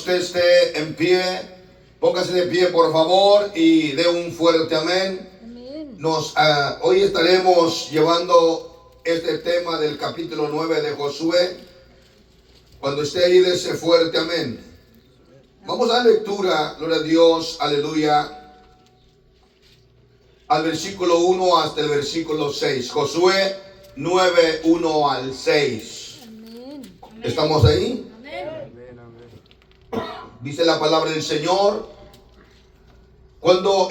usted esté en pie, póngase de pie por favor y dé un fuerte amén. Hoy estaremos llevando este tema del capítulo 9 de Josué. Cuando esté ahí, dése fuerte amén. Vamos a dar lectura, gloria a Dios, aleluya, al versículo 1 hasta el versículo 6. Josué 9, 1 al 6. Amén. ¿Estamos ahí? Amén. Dice la palabra del Señor: Cuando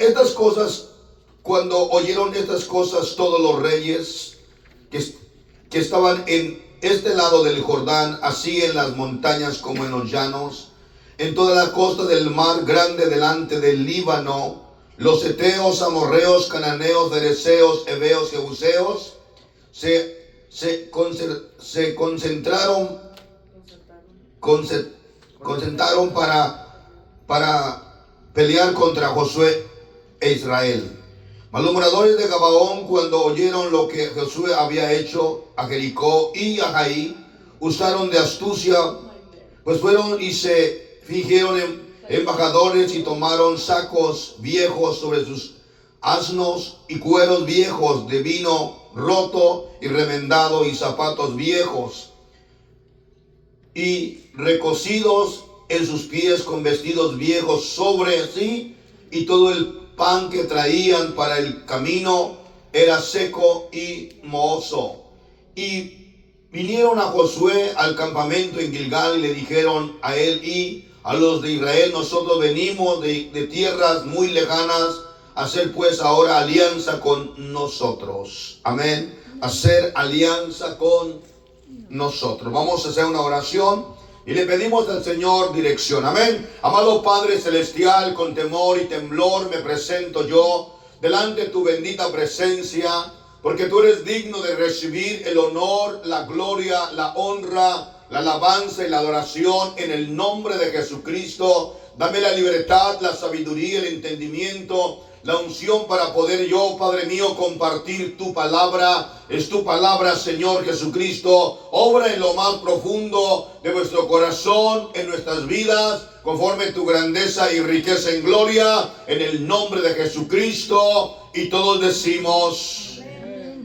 oyeron estas cosas todos los reyes que estaban en este lado del Jordán, así en las montañas como en los llanos, en toda la costa del mar grande delante del Líbano, los heteos, amorreos, cananeos, fereceos, heveos, jebuseos, se concentraron para pelear contra Josué e Israel. Mas los moradores de Gabaón, cuando oyeron lo que Josué había hecho a Jericó y a Jaí, usaron de astucia, pues fueron y se fingieron embajadores y tomaron sacos viejos sobre sus asnos y cueros viejos de vino roto y remendado y zapatos viejos y recocidos en sus pies con vestidos viejos sobre sí, y todo el pan que traían para el camino era seco y mohoso. Y vinieron a Josué al campamento en Gilgal y le dijeron a él y a los de Israel: nosotros venimos de tierras muy lejanas, hacer pues ahora alianza con nosotros. Amén. Hacer alianza con nosotros. Vamos a hacer una oración y le pedimos al Señor dirección. Amén. Amado Padre Celestial, con temor y temblor me presento yo delante de tu bendita presencia, porque tú eres digno de recibir el honor, la gloria, la honra, la alabanza y la adoración en el nombre de Jesucristo. Dame la libertad, la sabiduría, el entendimiento, la unción para poder yo, Padre mío, compartir tu palabra. Es tu palabra, Señor Jesucristo. Obra en lo más profundo de nuestro corazón, en nuestras vidas, conforme tu grandeza y riqueza en gloria, en el nombre de Jesucristo. Y todos decimos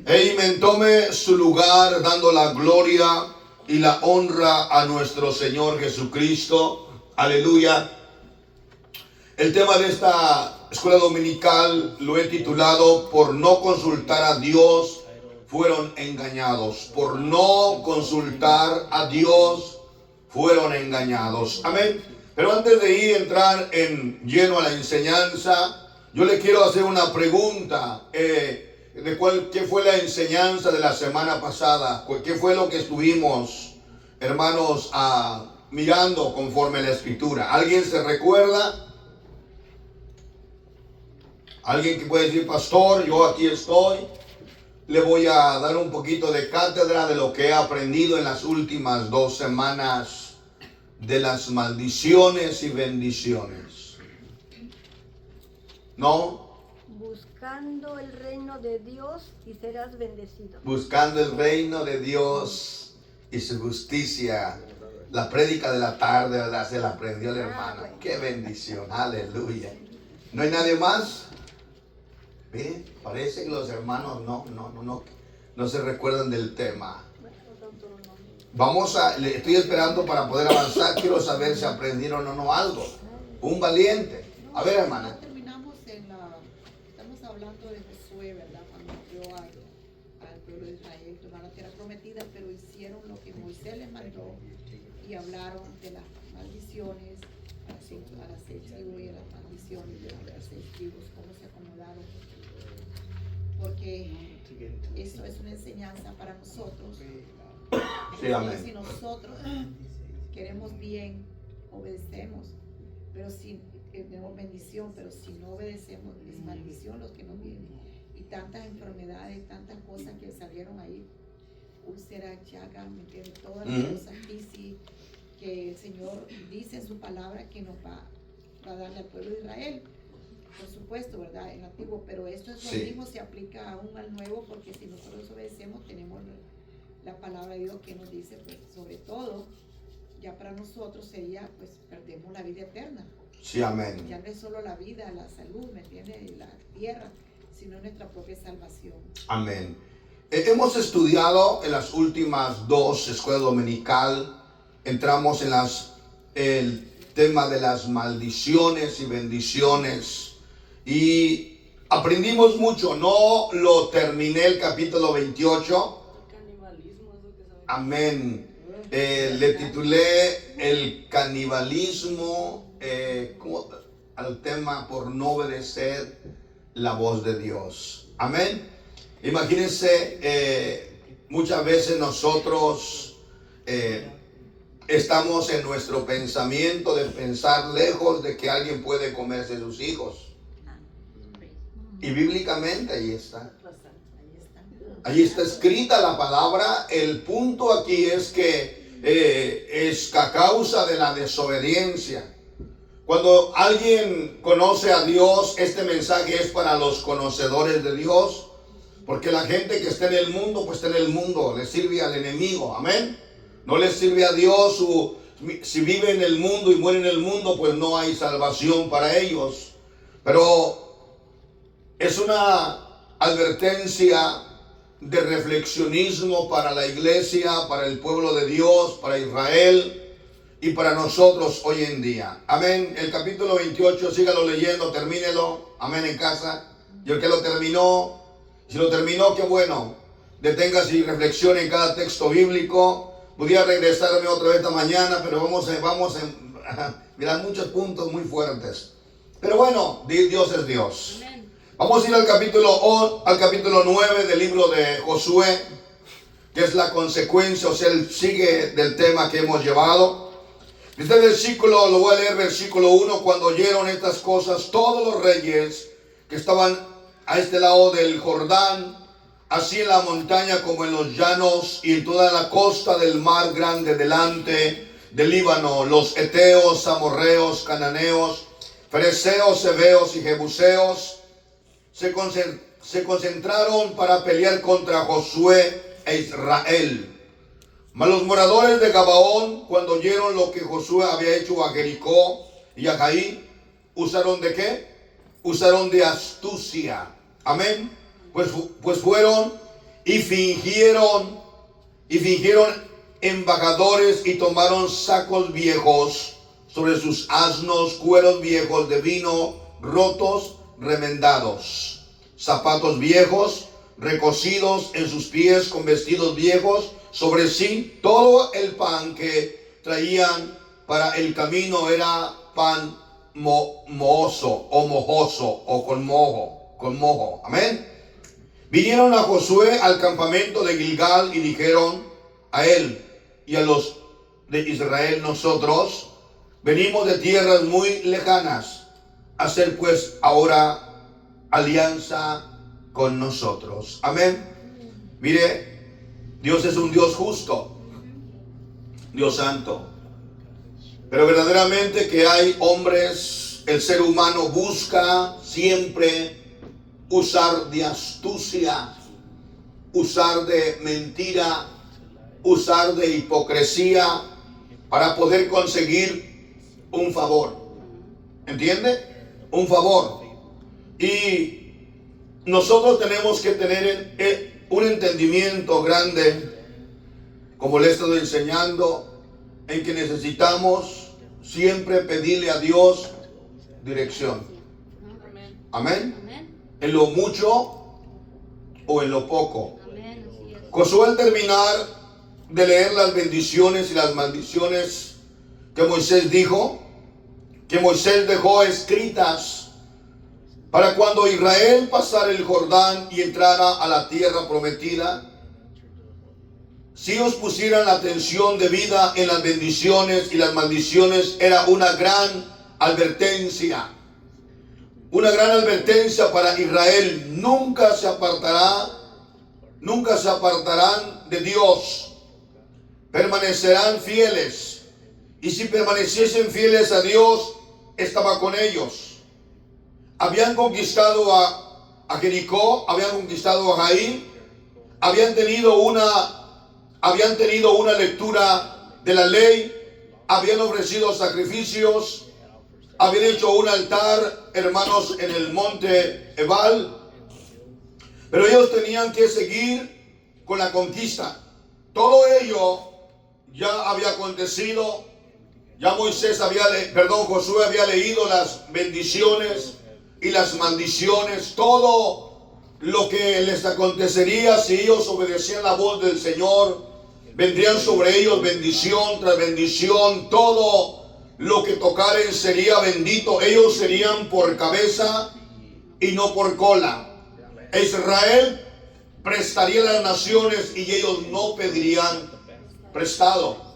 amén. Tome su lugar dando la gloria y la honra a nuestro Señor Jesucristo. Aleluya. El tema de esta escuela dominical lo he titulado: por no consultar a Dios fueron engañados. Por no consultar a Dios fueron engañados. Amén. Pero antes de entrar en lleno a la enseñanza, yo le quiero hacer una pregunta. ¿Qué fue la enseñanza de la semana pasada? ¿Qué fue lo que estuvimos, hermanos, mirando conforme a la Escritura? ¿Alguien se recuerda? Alguien que puede decir: pastor, yo aquí estoy, le voy a dar un poquito de cátedra de lo que he aprendido en las últimas 2 semanas de las maldiciones y bendiciones. ¿No? Buscando el reino de Dios y serás bendecido. Buscando el reino de Dios y su justicia. La prédica de la tarde, ¿verdad? Se la aprendió la hermana. Qué bendición, aleluya. ¿No hay nadie más? Miren, parece que los hermanos no se recuerdan del tema. Estoy esperando para poder avanzar. Quiero saber si aprendieron o no algo. Un valiente. A ver, hermana. Estamos hablando de Josué, ¿verdad? Cuando envió al pueblo de Israel, tomaron la tierra prometida, pero hicieron lo que Moisés les mandó y hablaron de las maldiciones a las 6 tribus y a las maldiciones de las 6 tribus, cómo se acomodaron. Porque esto es una enseñanza para nosotros. Sí, amén. Si nosotros queremos bien, obedecemos, pero si tenemos bendición, pero si no obedecemos, es maldición los que nos vienen. Y tantas enfermedades, tantas cosas que salieron ahí, úlceras, llagas, todas las cosas crisis que el Señor dice en su palabra que nos va a darle al pueblo de Israel. Por supuesto, ¿verdad? El antiguo, pero esto es lo mismo, se aplica aún al nuevo, porque si nosotros obedecemos, tenemos la palabra de Dios que nos dice, pues, sobre todo, ya para nosotros sería, pues perdemos la vida eterna. Sí, amén. Ya no es solo la vida, la salud, ¿me entiendes? La tierra, sino nuestra propia salvación. Amén. Hemos estudiado en las últimas 2 escuelas dominical, entramos en el tema de las maldiciones y bendiciones y aprendimos mucho. No lo terminé el capítulo 28. Amén. Le titulé el canibalismo al tema por no obedecer la voz de Dios. Amén. Imagínense, muchas veces nosotros estamos en nuestro pensamiento de pensar lejos de que alguien puede comerse sus hijos. Y bíblicamente ahí está. Ahí está escrita la palabra. El punto aquí es que es a causa de la desobediencia. Cuando alguien conoce a Dios, este mensaje es para los conocedores de Dios. Porque la gente que está en el mundo, pues está en el mundo, le sirve al enemigo. Amén. No le sirve a Dios. Si vive en el mundo y muere en el mundo, pues no hay salvación para ellos. Pero es una advertencia de reflexionismo para la iglesia, para el pueblo de Dios, para Israel y para nosotros hoy en día. Amén. El capítulo 28, sígalo leyendo, termínelo. Amén, en casa. Y el que lo terminó, si lo terminó, qué bueno. Deténgase y reflexione en cada texto bíblico. Pudiera regresarme otra vez esta mañana, pero vamos a mirar muchos puntos muy fuertes. Pero bueno, Dios es Dios. Amén. Vamos a ir al capítulo 9 del libro de Josué, que es la consecuencia, o sea, él sigue del tema que hemos llevado. Este versículo, lo voy a leer, versículo 1, cuando oyeron estas cosas, todos los reyes que estaban a este lado del Jordán, así en la montaña como en los llanos y en toda la costa del mar grande delante del Líbano, los heteos, amorreos, cananeos, fereceos, heveos y jebuseos, se concentraron para pelear contra Josué e Israel. Mas los moradores de Gabaón, cuando oyeron lo que Josué había hecho a Jericó y a Jaí, ¿usaron de qué? Usaron de astucia. Amén. Pues fueron y fingieron embajadores y tomaron sacos viejos sobre sus asnos, cueros viejos de vino rotos, remendados, zapatos viejos, recocidos en sus pies con vestidos viejos, sobre sí todo el pan que traían para el camino era pan mohoso o mojoso o con mojo. Amén. Vinieron a Josué al campamento de Gilgal y dijeron a él y a los de Israel: nosotros venimos de tierras muy lejanas. Hacer pues ahora alianza con nosotros. Amén. Mire, Dios es un Dios justo, Dios santo. Pero verdaderamente que hay hombres, el ser humano busca siempre usar de astucia, usar de mentira, usar de hipocresía para poder conseguir un favor. ¿Entiende? Un favor. Y nosotros tenemos que tener un entendimiento grande, como le he estado enseñando, en que necesitamos siempre pedirle a Dios dirección. Amén. En lo mucho o en lo poco. Josué, al terminar de leer las bendiciones y las maldiciones que Moisés dijo, que Moisés dejó escritas para cuando Israel pasara el Jordán y entrara a la tierra prometida, si os pusieran la atención debida en las bendiciones y las maldiciones, era una gran advertencia. Una gran advertencia para Israel. Nunca se apartarán de Dios. Permanecerán fieles. Y si permaneciesen fieles a Dios, estaba con ellos. Habían conquistado a Jericó, habían conquistado a Jaí, habían tenido una lectura de la ley, habían ofrecido sacrificios, habían hecho un altar, hermanos, en el monte Ebal, pero ellos tenían que seguir con la conquista. Todo ello ya había acontecido. Ya Josué había leído las bendiciones y las maldiciones, todo lo que les acontecería si ellos obedecían la voz del Señor. Vendrían sobre ellos bendición tras bendición, todo lo que tocaren sería bendito. Ellos serían por cabeza y no por cola. Israel prestaría a las naciones y ellos no pedirían prestado.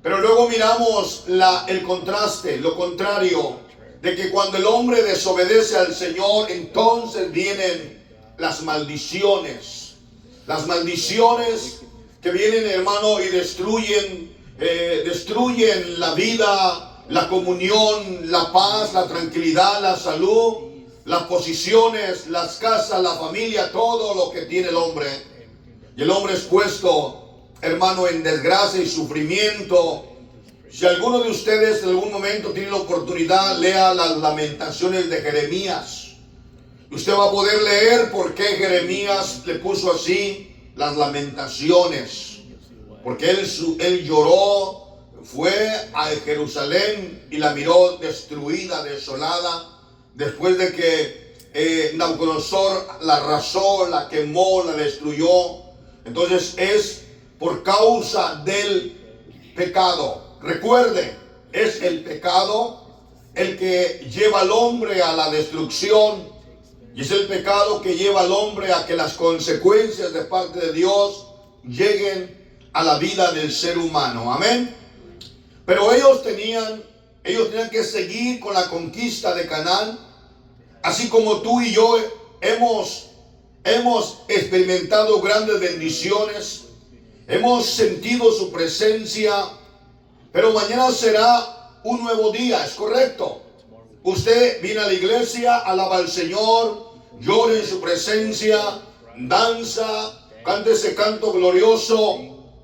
Pero luego miramos el contraste, lo contrario, de que cuando el hombre desobedece al Señor, entonces vienen las maldiciones. Las maldiciones que vienen, hermano, y destruyen la vida, la comunión, la paz, la tranquilidad, la salud, las posiciones, las casas, la familia, todo lo que tiene el hombre. Y el hombre es puesto, hermano, en desgracia y sufrimiento. Si alguno de ustedes en algún momento tiene la oportunidad, lea las lamentaciones de Jeremías. Usted va a poder leer por qué Jeremías le puso así las lamentaciones. Porque él lloró, fue a Jerusalén y la miró destruida, desolada, después de que Nabucodonosor la arrasó, la quemó, la destruyó. Entonces es por causa del pecado. Recuerde, es el pecado el que lleva al hombre a la destrucción, y es el pecado que lleva al hombre a que las consecuencias de parte de Dios lleguen a la vida del ser humano. Amén. Pero ellos tenían que seguir con la conquista de Canaán, así como tú y yo hemos experimentado grandes bendiciones, hemos sentido su presencia. Pero mañana será un nuevo día, ¿es correcto? Usted viene a la iglesia, alaba al Señor, llora en su presencia, danza, cante ese canto glorioso,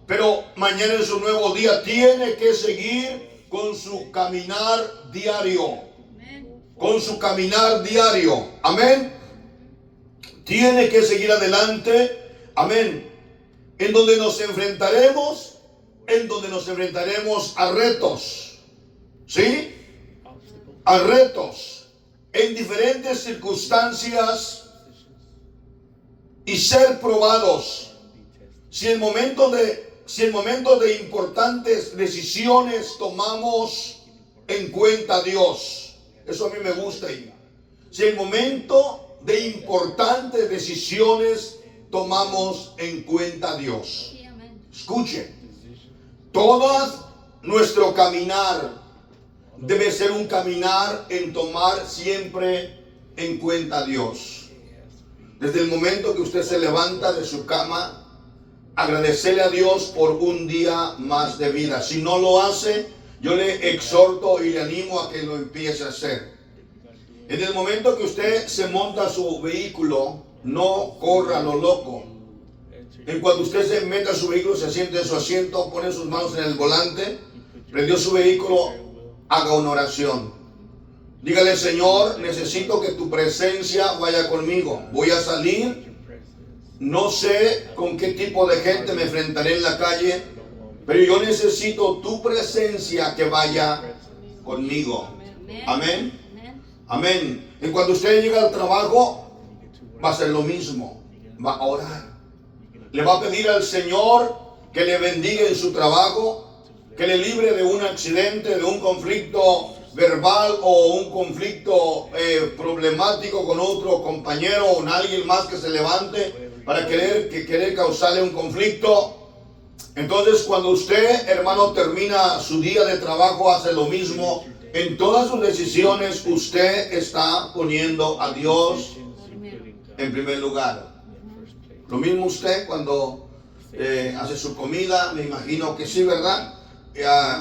pero mañana es un nuevo día. Tiene que seguir con su caminar diario. Con su caminar diario. Amén. Tiene que seguir adelante. Amén. En donde nos enfrentaremos a retos, ¿sí? A retos en diferentes circunstancias y ser probados. Si en momentos de importantes decisiones tomamos en cuenta a Dios, eso a mí me gusta. Si en momento de importantes decisiones tomamos en cuenta a Dios. Escuchen. Todo nuestro caminar debe ser un caminar en tomar siempre en cuenta a Dios. Desde el momento que usted se levanta de su cama, agradecerle a Dios por un día más de vida. Si no lo hace, yo le exhorto y le animo a que lo empiece a hacer. En el momento que usted se monta a su vehículo, no corra a lo loco. En cuanto usted se meta a su vehículo, se siente en su asiento, pone sus manos en el volante, prendió su vehículo, haga una oración. Dígale: Señor, necesito que tu presencia vaya conmigo. Voy a salir, no sé con qué tipo de gente me enfrentaré en la calle, pero yo necesito tu presencia que vaya conmigo. Amén. Amén. En cuanto usted llega al trabajo, va a hacer lo mismo. Va a orar. Le va a pedir al Señor que le bendiga en su trabajo, que le libre de un accidente, de un conflicto verbal o un conflicto problemático con otro compañero o con alguien más que se levante para querer causarle un conflicto. Entonces, cuando usted, hermano, termina su día de trabajo, hace lo mismo. En todas sus decisiones usted está poniendo a Dios en primer lugar. Lo mismo usted cuando hace su comida, me imagino que sí, ¿verdad?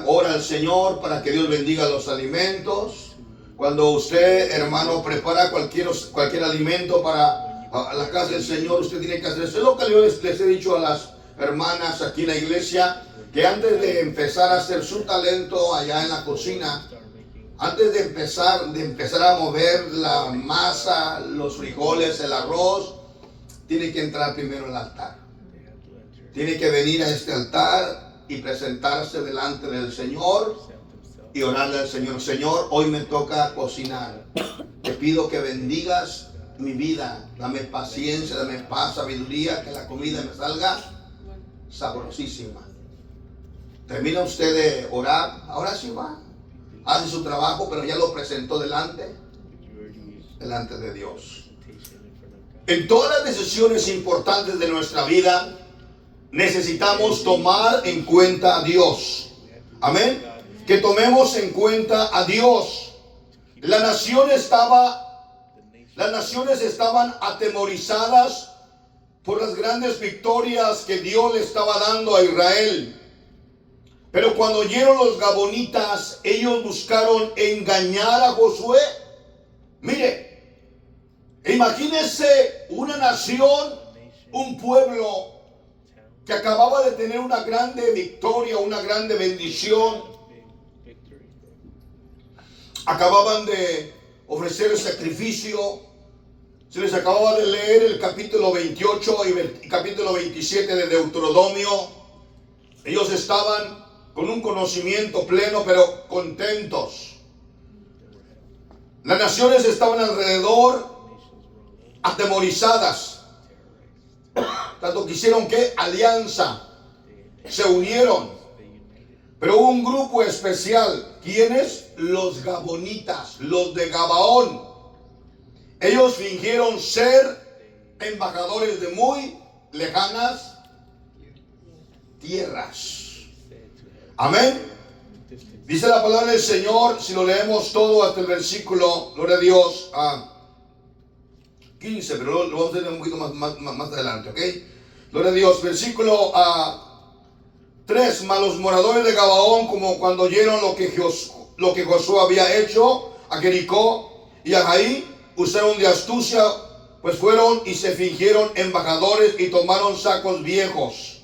Ora al Señor para que Dios bendiga los alimentos. Cuando usted, hermano, prepara cualquier alimento para la casa del Señor, usted tiene que hacer eso. Es lo que yo les he dicho a hermanas aquí en la iglesia que antes de empezar a hacer su talento allá en la cocina, antes de empezar a mover la masa, los frijoles, el arroz, tiene que entrar primero al altar. Tiene que venir a este altar y presentarse delante del Señor y orarle al Señor. Señor, hoy me toca cocinar. Te pido que bendigas mi vida. Dame paciencia, dame paz, sabiduría, que la comida me salga sabrosísima. Termina usted de orar, ahora sí va. Hace su trabajo, pero ya lo presentó delante de Dios. En todas las decisiones importantes de nuestra vida, necesitamos tomar en cuenta a Dios. Amén. Que tomemos en cuenta a Dios. Las naciones estaban atemorizadas por las grandes victorias que Dios le estaba dando a Israel. Pero cuando oyeron los gabonitas, ellos buscaron engañar a Josué. Mire, imagínense una nación, un pueblo que acababa de tener una grande victoria, una grande bendición. Acababan de ofrecer el sacrificio. Se les acababa de leer el capítulo 28 y el capítulo 27 de Deuteronomio. Ellos estaban con un conocimiento pleno, pero contentos. Las naciones estaban alrededor, atemorizadas. Tanto que hicieron que alianza, se unieron. Pero hubo un grupo especial. ¿Quiénes? Los gabonitas, los de Gabaón. Ellos fingieron ser embajadores de muy lejanas tierras. Amén. Dice la palabra del Señor, si lo leemos todo hasta el versículo, gloria a Dios, 15, pero lo vamos a leer un poquito más adelante, ¿ok? Gloria a Dios, versículo 3, mas los moradores de Gabaón, como cuando oyeron lo que Josué había hecho a Jericó y a Jaí, usaron de astucia, pues fueron y se fingieron embajadores y tomaron sacos viejos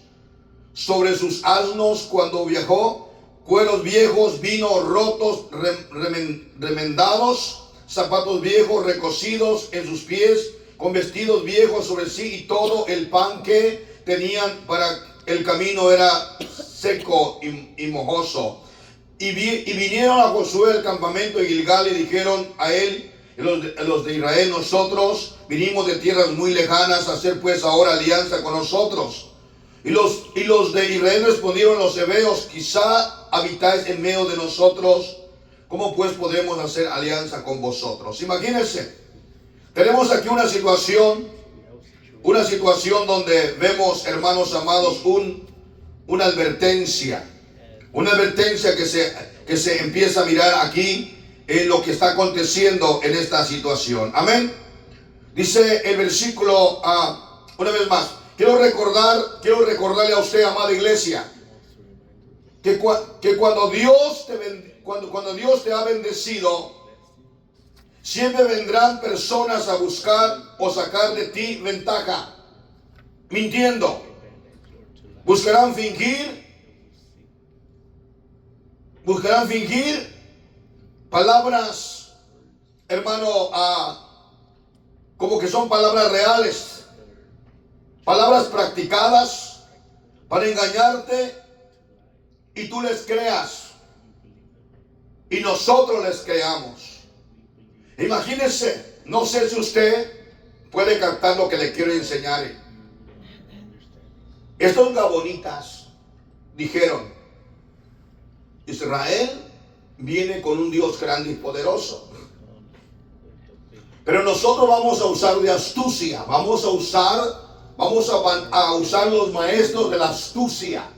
sobre sus asnos cuando viajó, cueros viejos, vino rotos, remendados, zapatos viejos recocidos en sus pies, con vestidos viejos sobre sí, y todo el pan que tenían para el camino era seco y mojoso. Y vinieron a Josué al campamento de Gilgal y dijeron a él, los de Israel, nosotros vinimos de tierras muy lejanas a hacer pues ahora alianza con nosotros. Y los de Israel respondieron los hebeos, quizá habitáis en medio de nosotros, ¿cómo pues podemos hacer alianza con vosotros? Imagínense, tenemos aquí una situación donde vemos, hermanos amados, una advertencia que se empieza a mirar aquí en lo que está aconteciendo en esta situación. Amén. Dice el versículo, una vez más, quiero recordarle a usted, amada iglesia, que cuando Dios te ha bendecido, siempre vendrán personas a buscar o sacar de ti ventaja, mintiendo. Buscarán fingir palabras, hermano, como que son palabras reales, palabras practicadas para engañarte y tú les creas y nosotros les creamos. Imagínense, no sé si usted puede captar lo que le quiero enseñar. Estos gabonitas dijeron, Israel viene con un Dios grande y poderoso, pero nosotros vamos a usar de astucia, vamos a usar los maestros de la astucia.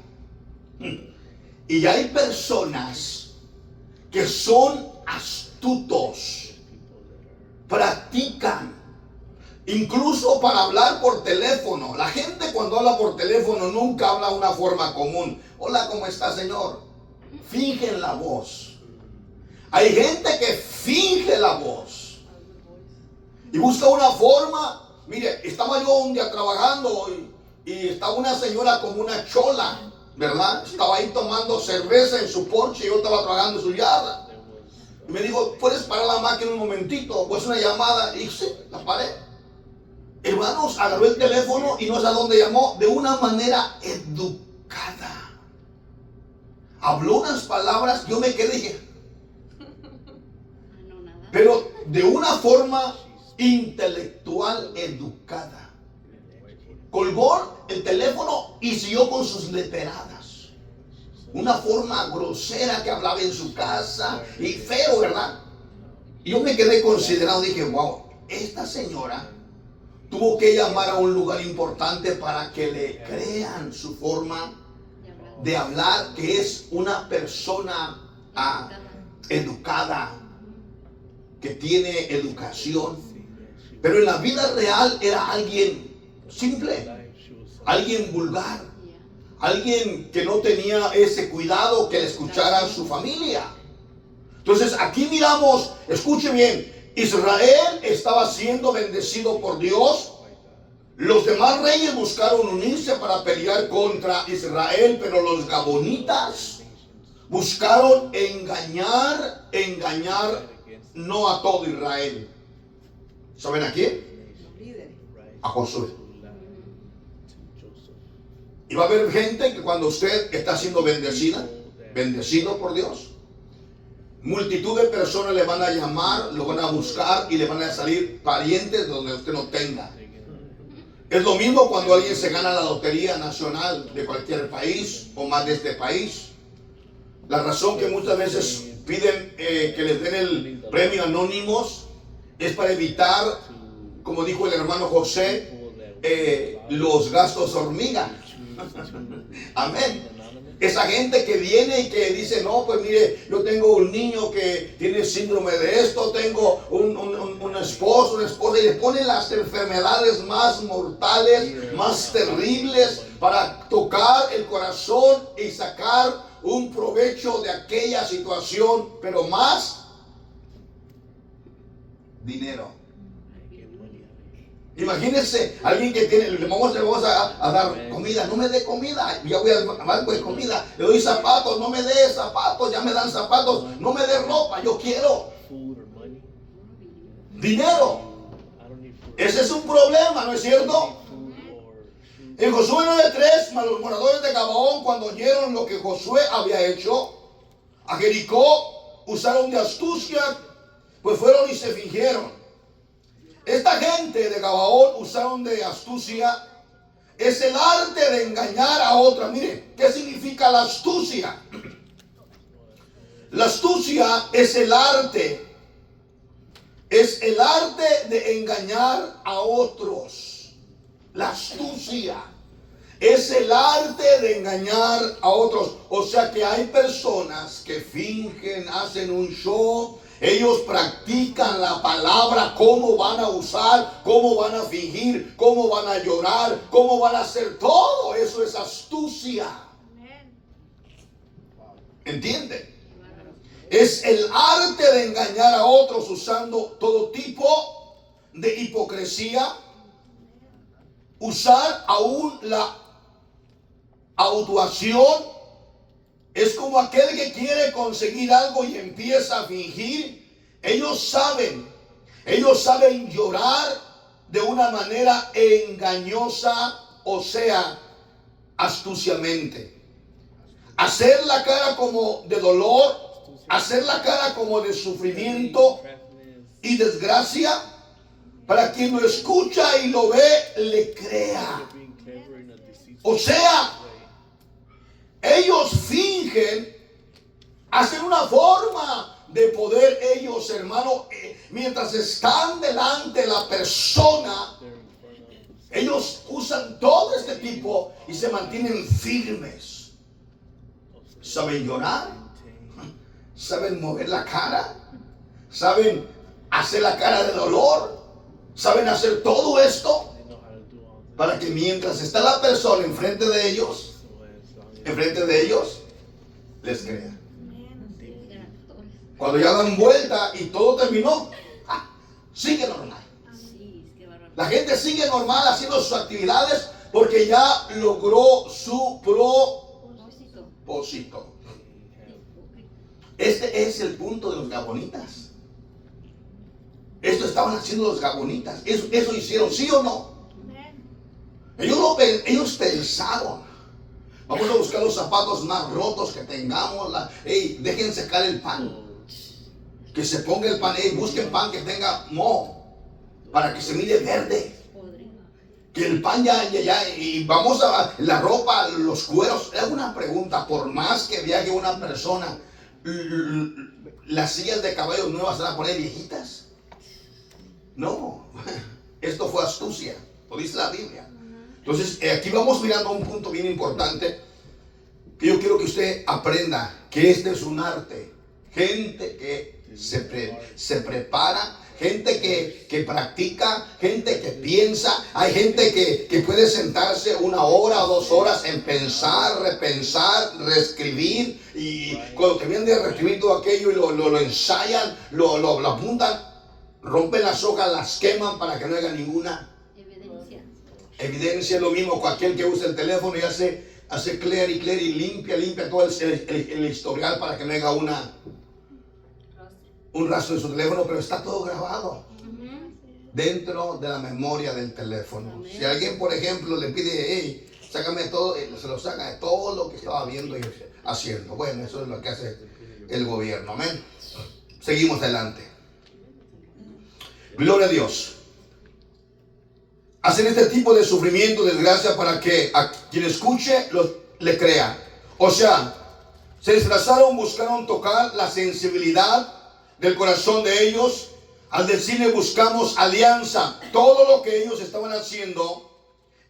Y hay personas que son astutos, practican, incluso para hablar por teléfono. La gente cuando habla por teléfono nunca habla de una forma común. Hola, ¿cómo está, señor? Fingen la voz. Hay gente que finge la voz y busca una forma. Mire, estaba yo un día trabajando y estaba una señora como una chola, ¿verdad? Estaba ahí tomando cerveza en su porche y yo estaba tragando su yarda. Y me dijo, ¿puedes parar la máquina un momentito? Pues una llamada. Y sí, la paré. Hermanos, agarró el teléfono y no sé a dónde llamó, de una manera educada. Habló unas palabras, yo me quedé y dije, pero de una forma intelectual educada. Colgó el teléfono y siguió con sus leteradas. Una forma grosera que hablaba en su casa y feo, ¿verdad? Y yo me quedé considerado, dije, wow, esta señora tuvo que llamar a un lugar importante para que le crean su forma de hablar, que es una persona educada, que tiene educación. Pero en la vida real era alguien simple, alguien vulgar, alguien que no tenía ese cuidado que le escuchara a su familia. Entonces aquí miramos, escuche bien, Israel estaba siendo bendecido por Dios. Los demás reyes buscaron unirse para pelear contra Israel, pero los gabonitas buscaron engañar no a todo Israel. ¿Saben a quién? A Josué. Y va a haber gente que cuando usted está siendo bendecido por Dios, multitud de personas le van a llamar, lo van a buscar y le van a salir parientes donde usted no tenga. Es lo mismo cuando alguien se gana la lotería nacional de cualquier país o más de este país. La razón que muchas veces piden que les den el premio anónimos es para evitar, como dijo el hermano José, los gastos hormiga. Amén. Esa gente que viene y que dice, no, pues mire, yo tengo un niño que tiene síndrome de esto, tengo un esposo, una esposa, y le ponen las enfermedades más mortales, más terribles, para tocar el corazón y sacar un provecho de aquella situación, pero más dinero. Imagínense, alguien que tiene, le vamos a dar comida, no me dé comida, ya voy al banco de comida, le doy zapatos, no me dé zapatos, ya me dan zapatos, no me dé ropa, yo quiero dinero. Ese es un problema, ¿no es cierto? En Josué 9:3, los moradores de Gabaón, cuando oyeron lo que Josué había hecho a Jericó, usaron de astucia, pues fueron y se fingieron. Esta gente de Gabaón usaron de astucia. Es el arte de engañar a otra. Mire, ¿qué significa la astucia? La astucia es el arte. Es el arte de engañar a otros. La astucia es el arte de engañar a otros. O sea que hay personas que fingen, hacen un show. Ellos practican la palabra, cómo van a usar, cómo van a fingir, cómo van a llorar, cómo van a hacer todo. Eso es astucia. ¿Entienden? Es el arte de engañar a otros usando todo tipo de hipocresía. Usar aún la actuación. Es como aquel que quiere conseguir algo y empieza a fingir. Ellos saben llorar de una manera engañosa, o sea, astuciamente. Hacer la cara como de dolor, hacer la cara como de sufrimiento y desgracia, para quien lo escucha y lo ve, le crea. O sea, ellos fingen, hacen una forma de poder ellos, hermano, mientras están delante de la persona, ellos usan todo este tipo y se mantienen firmes. ¿Saben llorar? ¿Saben mover la cara? ¿Saben hacer la cara de dolor? ¿Saben hacer todo esto? Para que mientras está la persona enfrente de ellos, les crea. Cuando ya dan vuelta y todo terminó, sigue normal. La gente sigue normal haciendo sus actividades, Porque ya logró su propósito. Este es el punto de los gabonitas. Esto estaban haciendo los gabonitas. Eso hicieron, ¿sí o no? Ellos pensaron: vamos a buscar los zapatos más rotos que tengamos. Dejen secar el pan. Que se ponga el pan. Busquen pan que tenga moho, para que se mire verde. Que el pan y vamos a la ropa, los cueros. Es una pregunta: por más que viaje una persona, ¿las sillas de caballos nuevas se van a poner viejitas? No. Esto fue astucia, lo dice la Biblia. Entonces aquí vamos mirando un punto bien importante, que yo quiero que usted aprenda que este es un arte. Gente que se prepara, gente que practica, gente que piensa. Hay gente que puede sentarse 1 hora o 2 horas en pensar, repensar, reescribir, y cuando terminan de reescribir todo aquello y lo ensayan, lo apuntan, rompen las hojas, las queman para que no haya ninguna evidencia. Es lo mismo con aquel que usa el teléfono y hace clear y limpia todo el historial para que no haya un rastro de su teléfono, pero está todo grabado dentro de la memoria del teléfono. Si alguien, por ejemplo, le pide: sácame todo, se lo saca de todo lo que estaba viendo y haciendo. Bueno, eso es lo que hace el gobierno. Amén. Seguimos adelante. Gloria a Dios. Hacen este tipo de sufrimiento, desgracia, para que a quien escuche le crea. O sea, se disfrazaron, buscaron tocar la sensibilidad del corazón de ellos al decirle: buscamos alianza. Todo lo que ellos estaban haciendo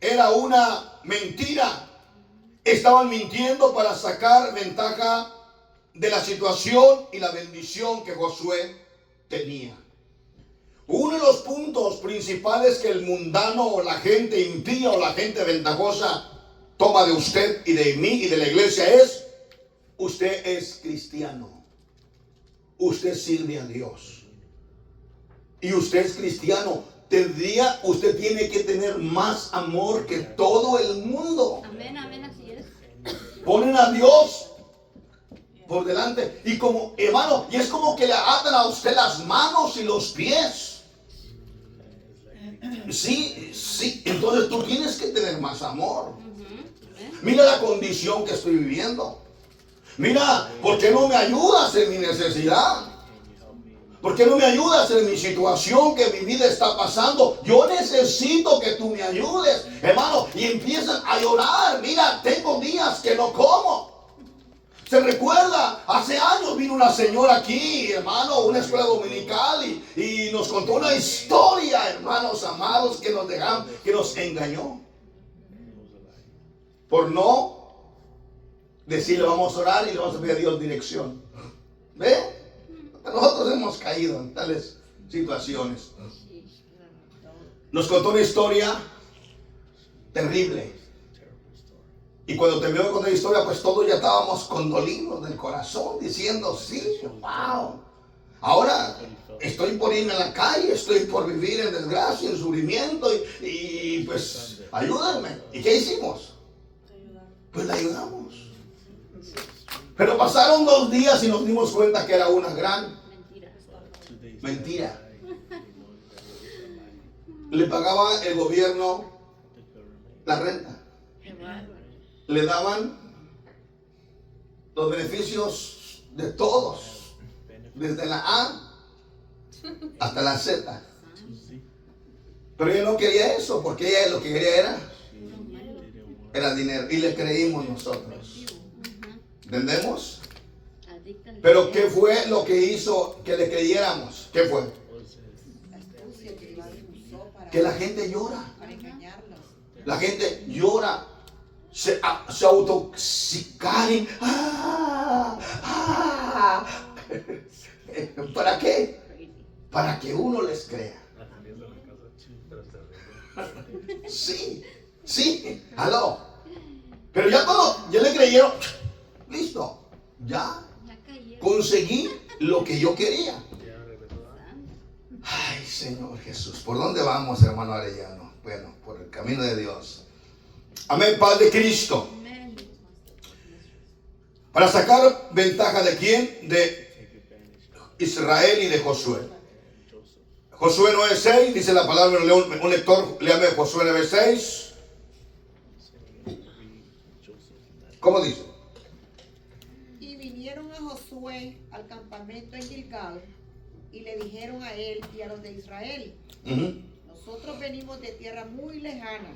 era una mentira. Estaban mintiendo para sacar ventaja de la situación y la bendición que Josué tenía. Uno de los puntos principales que el mundano o la gente impía o la gente ventajosa toma de usted y de mí y de la iglesia es: usted es cristiano, usted sirve a Dios y usted es cristiano. Usted tiene que tener más amor que todo el mundo. Amén, amén, así es. Ponen a Dios por delante y como hermano, y es como que le atan a usted las manos y los pies. Sí, entonces tú tienes que tener más amor. Mira la condición que estoy viviendo. Mira, ¿por qué no me ayudas en mi necesidad? ¿Por qué no me ayudas en mi situación que mi vida está pasando? Yo necesito que tú me ayudes, hermano. Y empiezan a llorar. Mira, tengo días que no como. Se recuerda, hace años vino una señora aquí, hermano, una escuela dominical, y nos contó una historia, hermanos amados, que nos engañó. Por no decirle: vamos a orar y le vamos a pedir a Dios dirección. ¿Ve? Nosotros hemos caído en tales situaciones. Nos contó una historia terrible. Y cuando terminó de contar la historia, pues todos ya estábamos condolidos del corazón, diciendo: sí, wow. Ahora estoy por irme a la calle, estoy por vivir en desgracia, en sufrimiento, y pues ayúdenme. ¿Y qué hicimos? Pues la ayudamos. Pero pasaron 2 días y nos dimos cuenta que era una gran mentira. Le pagaba el gobierno la renta. Le daban los beneficios de todos, desde la A hasta la Z. Pero ella no quería eso, porque ella lo que quería era dinero. Y le creímos nosotros. ¿Entendemos? Pero ¿qué fue lo que hizo que le creyéramos? ¿Qué fue? Que la gente llora. La gente llora. Se autoxicaren. ¿Para qué? Para que uno les crea. Sí, aló. Pero ya cuando ya le creyeron, listo, ya conseguí lo que yo quería. Ay, Señor Jesús, ¿por dónde vamos, hermano Arellano? Bueno, por el camino de Dios. Amén, paz de Cristo. Para sacar ventaja de quién? De Israel y de Josué. Josué 9:6, dice la palabra, un lector, léame Josué 9:6. ¿Cómo dice? Y vinieron a Josué al campamento en Gilgal y le dijeron a él y a los de Israel: nosotros venimos de tierra muy lejana,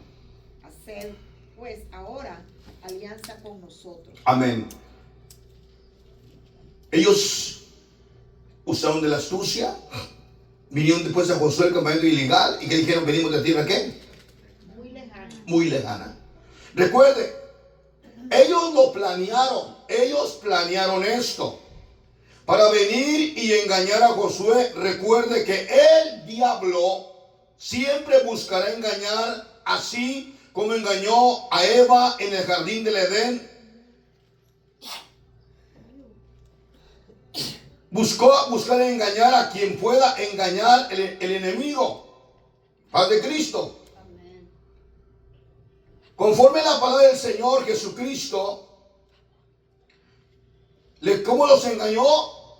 haced pues ahora alianza con nosotros. Amén. Ellos usaron de la astucia, vinieron después a Josué al campamento ilegal y que dijeron: venimos de tierra ¿qué? Muy lejana. Muy lejana. Recuerde, ellos lo planearon, ellos planearon esto para venir y engañar a Josué. Recuerde que el diablo siempre buscará engañar, así como engañó a Eva en el jardín del Edén. Buscar engañar a quien pueda engañar el enemigo. Paz de Cristo. Amén. Conforme la palabra del Señor Jesucristo, ¿cómo los engañó?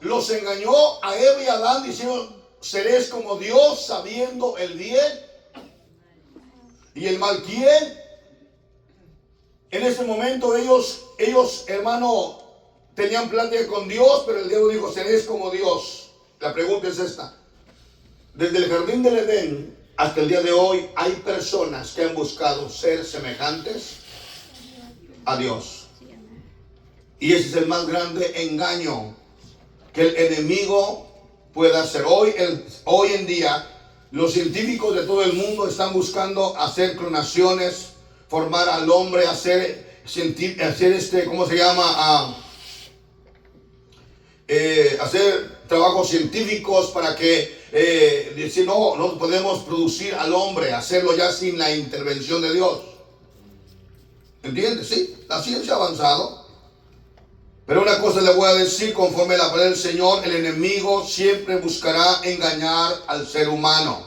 Los engañó a Eva y a Adán diciendo: seréis como Dios, sabiendo el bien y el mal. ¿Quién? En ese momento ellos, hermano, tenían plática con Dios, pero el diablo dijo: seréis como Dios. La pregunta es esta: desde el jardín del Edén hasta el día de hoy, hay personas que han buscado ser semejantes a Dios. Y ese es el más grande engaño que el enemigo puede hacer. Hoy en día, los científicos de todo el mundo están buscando hacer clonaciones, formar al hombre, hacer ¿cómo se llama? Hacer trabajos científicos para que decir: no podemos producir al hombre, hacerlo ya sin la intervención de Dios. ¿Entiendes? Sí, la ciencia ha avanzado. Pero una cosa le voy a decir, conforme la palabra del Señor, el enemigo siempre buscará engañar al ser humano.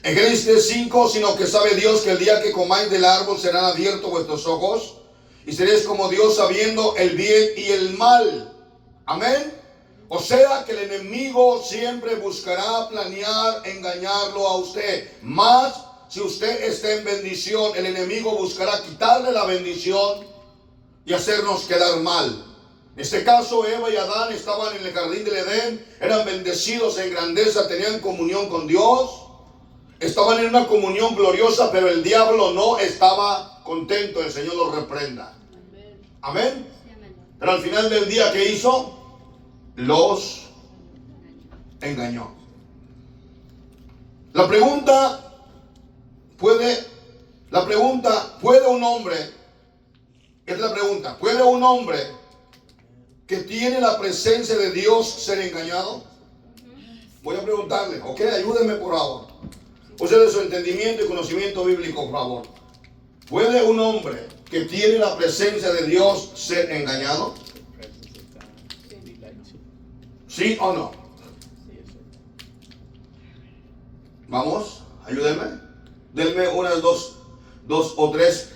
En Génesis 5, sino que sabe Dios que el día que comáis del árbol serán abiertos vuestros ojos y seréis como Dios, sabiendo el bien y el mal. Amén. O sea que el enemigo siempre buscará planear engañarlo a usted. Más si usted está en bendición, el enemigo buscará quitarle la bendición y hacernos quedar mal. En este caso, Eva y Adán estaban en el jardín del Edén, eran bendecidos en grandeza, tenían comunión con Dios, estaban en una comunión gloriosa, pero el diablo no estaba contento. El Señor los reprenda. Amén. Pero al final del día, ¿qué hizo? Los engañó. La pregunta, ¿puede un hombre? Es la pregunta, ¿puede un hombre que tiene la presencia de Dios ser engañado? Voy a preguntarle, ok, ayúdenme por favor. Use de su entendimiento y conocimiento bíblico, por favor. ¿Puede un hombre que tiene la presencia de Dios ser engañado? ¿Sí o no? Vamos, ayúdenme. Denme unas dos o tres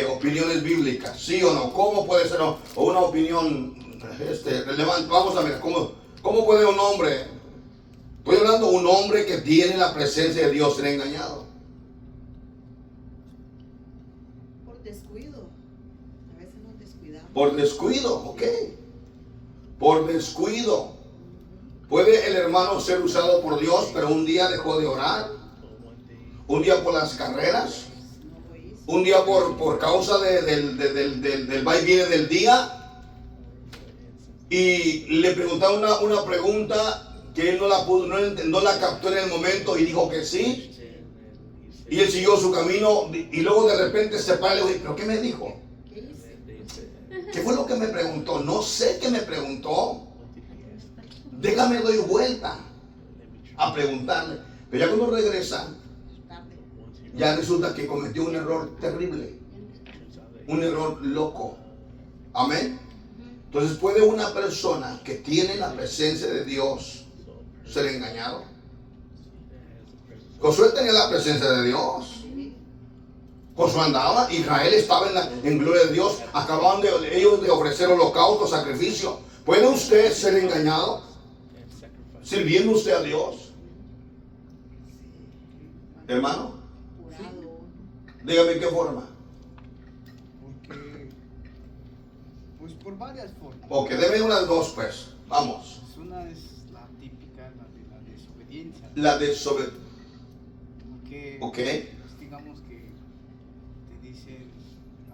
opiniones bíblicas. ¿Sí o no? ¿Cómo puede ser? O una opinión relevante. Vamos a ver, ¿cómo puede un hombre? Estoy hablando de un hombre que tiene la presencia de Dios ser engañado. Por descuido. A veces nos descuidamos. Por descuido, ok. Por descuido. Puede el hermano ser usado por Dios, pero un día dejó de orar. Un día por las carreras. Un día por causa del va y viene del día. Y le preguntaron una pregunta que él no la captó en el momento y dijo que sí. Y él siguió su camino y luego de repente se para y le dijo: ¿pero qué me dijo? ¿Qué fue lo que me preguntó? No sé qué me preguntó. Déjame doy vuelta a preguntarle. Pero ya cuando regresa, ya resulta que cometió un error terrible, un error loco. Amén. Entonces, ¿puede una persona que tiene la presencia de Dios ser engañado? Josué tenía la presencia de Dios. Josué andaba, Israel estaba en gloria de Dios, acababan ellos de ofrecer holocausto, sacrificio. ¿Puede usted ser engañado sirviendo usted a Dios? Hermano, dígame en qué forma. Porque, pues por varias formas. Ok, deme unas dos pues, vamos. Pues una es la típica, la desobediencia. La desobediencia. Porque, Ok. pues, digamos que te dicen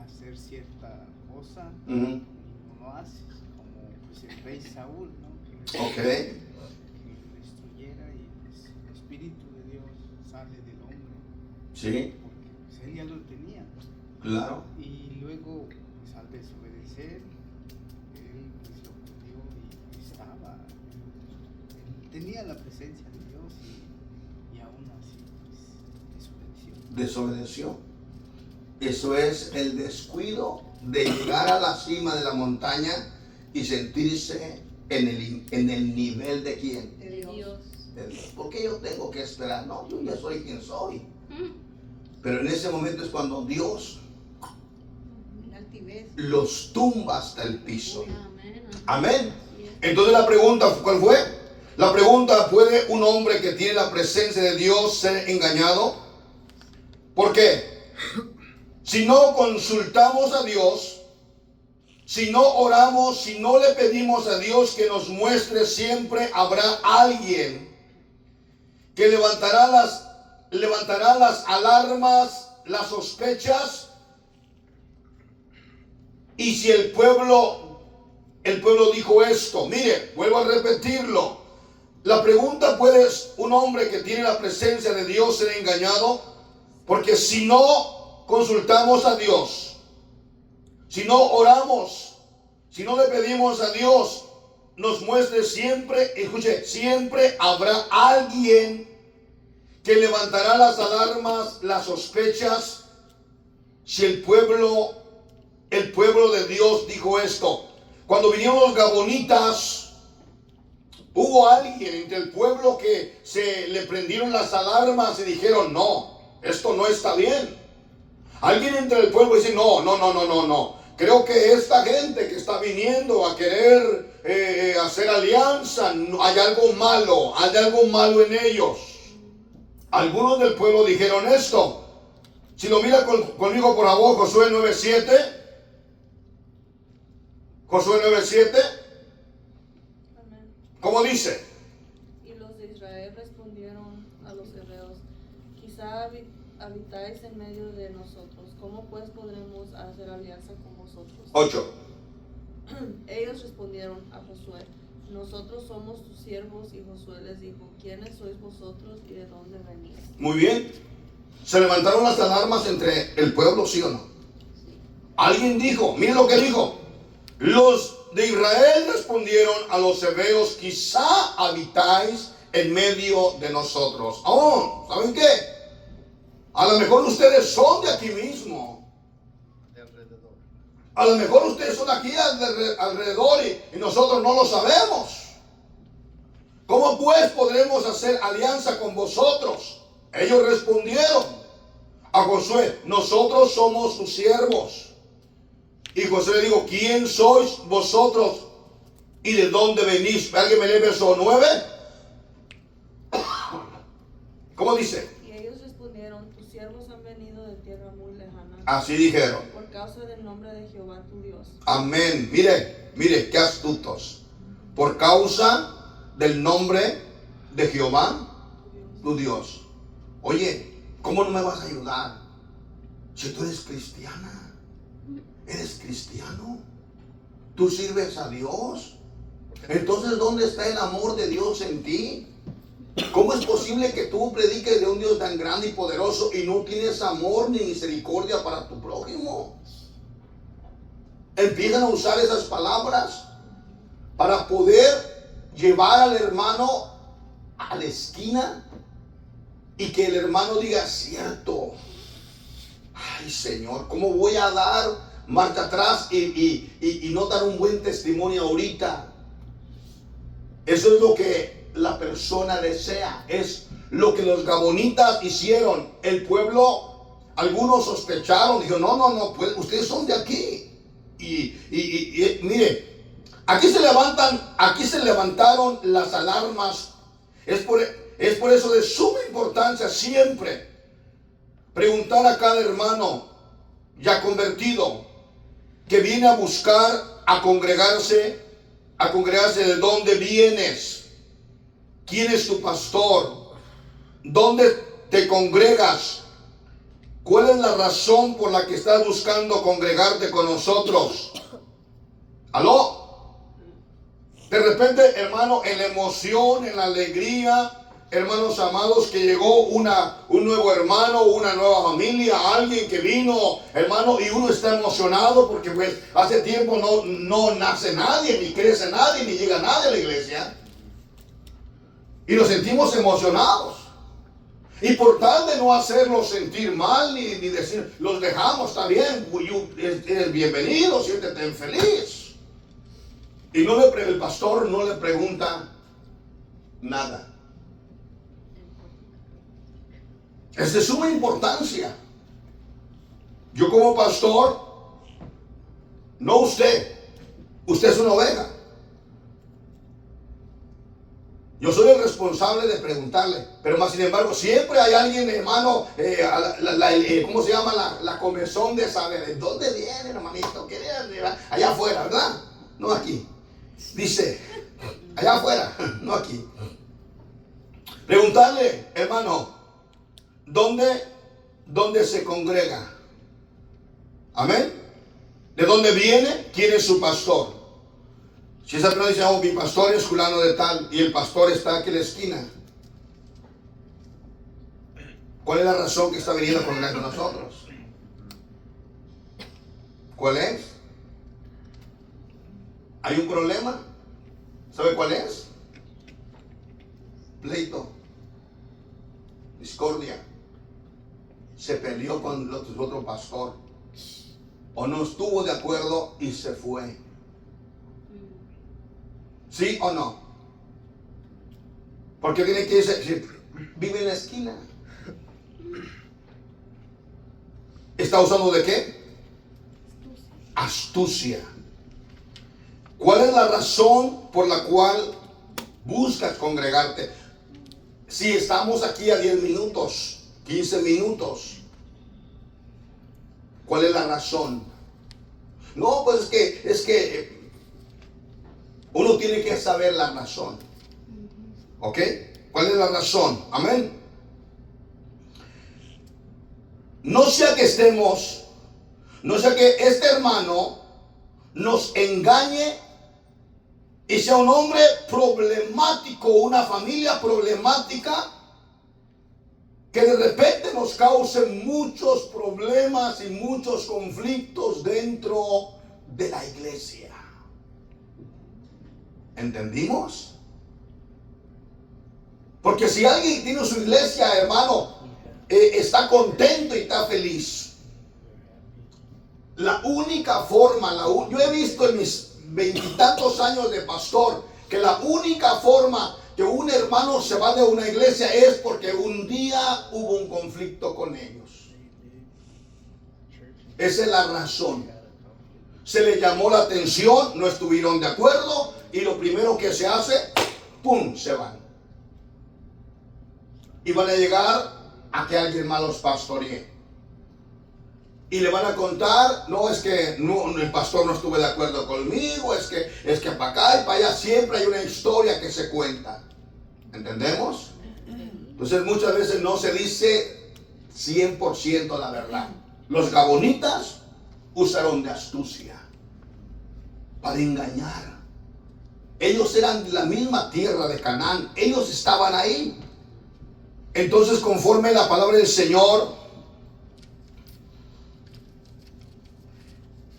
hacer cierta cosa Ujú. y no lo haces, como pues el rey Saúl, ¿no? Ok. Que destruyera y pues, el espíritu de Dios sale del hombre, Sí, porque pues, él ya lo tenía. claro. Y luego, pues al desobedecer, él pues lo perdió y estaba, él tenía la presencia de Dios y aún así pues desobedeció. Desobedeció. Eso es el descuido de llegar a la cima de la montaña y sentirse en el nivel de quién. De Dios. De Dios. ¿Por qué yo tengo que esperar? No, yo ya soy quien soy. Pero en ese momento es cuando Dios Una altivez. los tumba hasta el piso. Amén. Amén. Entonces la pregunta, ¿cuál fue? La pregunta, ¿puede un hombre que tiene la presencia de Dios ser engañado? ¿Por qué? Si no consultamos a Dios, si no oramos, si no le pedimos a Dios que nos muestre, siempre habrá alguien que levantará las alarmas, las sospechas. Y si el pueblo dijo esto, mire, vuelvo a repetirlo. La pregunta, ¿puede un hombre que tiene la presencia de Dios ser engañado? Porque si no consultamos a Dios, si no oramos, si no le pedimos a Dios, nos muestre siempre, escuche, siempre habrá alguien que levantará las alarmas, las sospechas. Si el pueblo de Dios dijo esto. Cuando vinieron los gabonitas, hubo alguien entre el pueblo que se le prendieron las alarmas y dijeron, no, esto no está bien. Alguien entre el pueblo dice, no. Creo que esta gente que está viniendo a querer hacer alianza, hay algo malo en ellos. Algunos del pueblo dijeron esto. Si lo mira conmigo por favor, Josué 9:7. Josué 9:7. Amén. ¿Cómo dice? Y los de Israel respondieron a los hebreos, quizá habitáis en medio de nosotros, ¿cómo pues podremos hacer alianza con vosotros? 8. Ellos respondieron a Josué, nosotros somos tus siervos, y Josué les dijo, ¿quiénes sois vosotros y de dónde venís? Muy bien. ¿Se levantaron las alarmas entre el pueblo, sí o no? Alguien dijo, miren lo que dijo. Los de Israel respondieron a los hebreos, quizá habitáis en medio de nosotros. Aún, ¿saben qué? A lo mejor ustedes son de aquí mismo. De alrededor. A lo mejor ustedes son aquí alrededor y nosotros no lo sabemos. ¿Cómo pues podremos hacer alianza con vosotros? Ellos respondieron a Josué, nosotros somos sus siervos. Y Josué le dijo, ¿quién sois vosotros y de dónde venís? ¿Alguien me lee verso 9? ¿Cómo dice? Y ellos respondieron, tus siervos han venido de tierra muy lejana, Así dijeron. por causa del nombre de Jehová tu Dios. Amén. Mire, qué astutos. Por causa del nombre de Jehová, tu Dios. Oye, ¿cómo no me vas a ayudar? Si tú eres cristiana, eres cristiano, tú sirves a Dios. Entonces, ¿dónde está el amor de Dios en ti? ¿Cómo es posible que tú prediques de un Dios tan grande y poderoso y no tienes amor ni misericordia para tu prójimo? Empiezan a usar esas palabras para poder llevar al hermano a la esquina y que el hermano diga, cierto, ay Señor, ¿cómo voy a dar marcha atrás y no dar un buen testimonio ahorita? Eso es lo que la persona desea, es lo que los gabonitas hicieron. El pueblo algunos sospecharon, dijeron, no, pues ustedes son de aquí. Y mire, aquí se levantaron las alarmas. Es por eso de suma importancia siempre preguntar a cada hermano ya convertido que viene a buscar a congregarse de dónde vienes, quién es tu pastor, dónde te congregas, cuál es la razón por la que estás buscando congregarte con nosotros. ¿Aló? De repente, hermano, en la emoción, en la alegría, hermanos amados, que llegó un nuevo hermano, una nueva familia, alguien que vino, hermano, y uno está emocionado porque pues hace tiempo no nace nadie, ni crece nadie, ni llega nadie a la iglesia. Y nos sentimos emocionados. Y por tal de no hacerlos sentir mal, ni decir, los dejamos, está bien, eres bienvenido, siéntete feliz. Y el pastor no le pregunta nada. Es de suma importancia. Yo como pastor, no usted es una oveja. Yo soy el responsable de preguntarle, pero más sin embargo siempre hay alguien, hermano, ¿cómo se llama? La comezón de saber, ¿de dónde viene, hermanito? ¿Qué viene? Allá afuera, ¿verdad? No aquí. Dice, allá afuera, no aquí. Preguntarle, hermano, ¿dónde se congrega? Amén. ¿De dónde viene? ¿Quién es su pastor? Si esa persona dice, mi pastor es fulano de tal, y el pastor está aquí en la esquina, ¿cuál es la razón que está viniendo a congregar con nosotros? ¿Cuál es? ¿Hay un problema? ¿Sabe cuál es? Pleito, discordia. Se peleó con otro pastor, o no estuvo de acuerdo y se fue. ¿Sí o no? Porque tiene que irse, vive en la esquina. ¿Está usando de qué? Astucia. ¿Cuál es la razón por la cual buscas congregarte? Si estamos aquí a 10 minutos, 15 minutos, ¿cuál es la razón? No, pues es que uno tiene que saber la razón. ¿Ok? ¿Cuál es la razón? Amén. No sea que este hermano nos engañe y sea un hombre problemático, una familia problemática, que de repente nos cause muchos problemas y muchos conflictos dentro de la iglesia. ¿Entendimos? Porque si alguien tiene su iglesia, hermano, está contento y está feliz, la única forma, yo he visto en mis 20 y tantos años de pastor, que la única forma que un hermano se va de una iglesia es porque un día hubo un conflicto con ellos. Esa es la razón. Se le llamó la atención, no estuvieron de acuerdo, y lo primero que se hace, ¡pum!, se van. Y van a llegar a que alguien más los pastoree. Y le van a contar, no, es que el pastor no estuvo de acuerdo conmigo, es que para acá y para allá siempre hay una historia que se cuenta. ¿Entendemos? Entonces muchas veces no se dice 100% la verdad. Los gabonitas usaron de astucia para engañar. Ellos eran de la misma tierra de Canaán, ellos estaban ahí. Entonces, conforme a la palabra del Señor,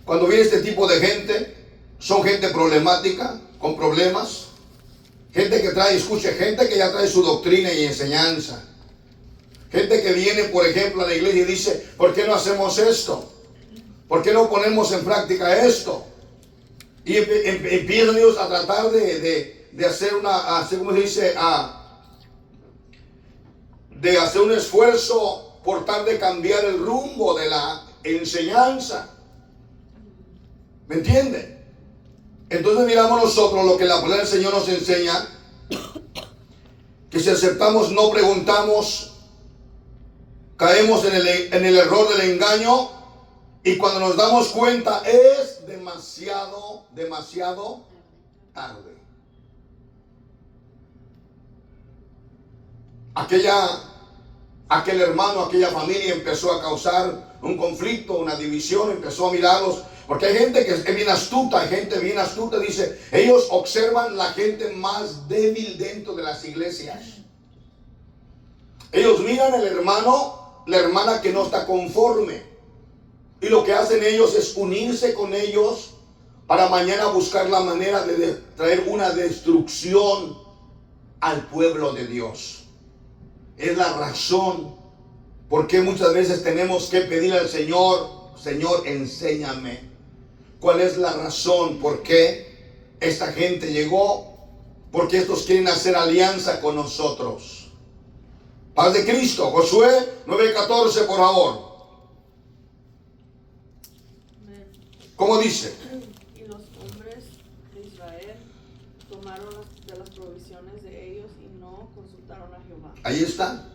cuando viene este tipo de gente, son gente problemática, con problemas, gente que trae, escuche, gente que ya trae su doctrina y enseñanza, gente que viene, por ejemplo, a la iglesia y dice, ¿por qué no hacemos esto? ¿Por qué no ponemos en práctica esto? Y empiezan ellos a tratar de hacer ¿cómo se dice? De hacer un esfuerzo por tal de cambiar el rumbo de la enseñanza. ¿Me entiende? Entonces miramos nosotros lo que la palabra del Señor nos enseña, que si aceptamos no preguntamos, caemos en el error del engaño, y cuando nos damos cuenta es demasiado tarde. Aquel hermano, aquella familia empezó a causar un conflicto, una división, empezó a mirarlos, porque hay gente que es bien astuta, dice, ellos observan la gente más débil dentro de las iglesias. Ellos miran al hermano, la hermana que no está conforme, y lo que hacen ellos es unirse con ellos para mañana buscar la manera de traer una destrucción al pueblo de Dios. Es la razón por qué muchas veces tenemos que pedir al Señor, Señor, enséñame. ¿Cuál es la razón por qué esta gente llegó? Porque estos quieren hacer alianza con nosotros. Paz de Cristo. Josué 9:14, por favor. ¿Cómo dice? Y los hombres de Israel tomaron de las provisiones de ellos y no consultaron a Jehová. Ahí está.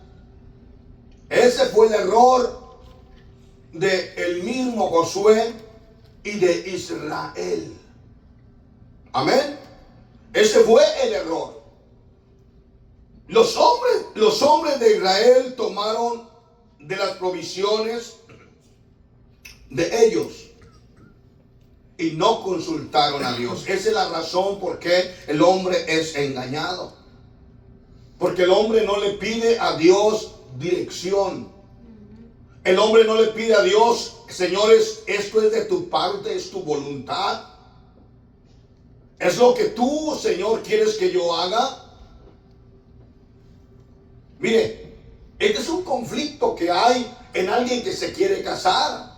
Ese fue el error de el mismo Josué y de Israel. Amén. Ese fue el error. Los hombres de Israel tomaron de las provisiones de ellos y no consultaron a Dios. Esa es la razón por qué el hombre es engañado. Porque el hombre no le pide a Dios dirección. El hombre no le pide a Dios, señores, esto es de tu parte, es tu voluntad. Es lo que tú, Señor, quieres que yo haga. Mire, este es un conflicto que hay en alguien que se quiere casar.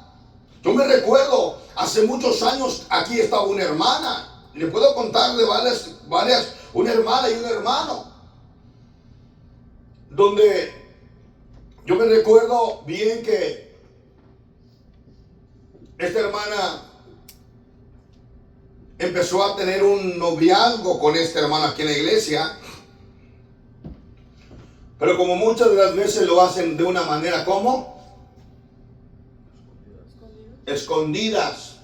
Yo me recuerdo, hace muchos años aquí estaba una hermana. Le puedo contar de varias, una hermana y un hermano. Donde yo me recuerdo bien que esta hermana empezó a tener un noviazgo con este hermano aquí en la iglesia. Pero como muchas de las veces lo hacen de una manera, ¿cómo? Escondidas.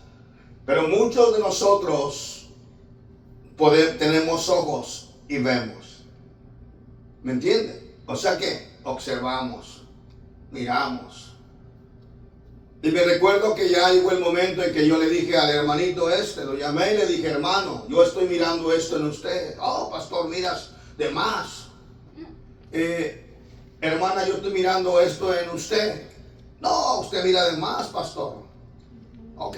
Pero muchos de nosotros tenemos ojos y vemos. ¿Me entienden? O sea que observamos, miramos. Y me recuerdo que ya llegó el momento en que yo le dije al hermanito lo llamé y le dije, hermano, yo estoy mirando esto en usted. Oh, pastor, miras de más. Hermana, yo estoy mirando esto en usted. No, usted mira de más, pastor. Ok.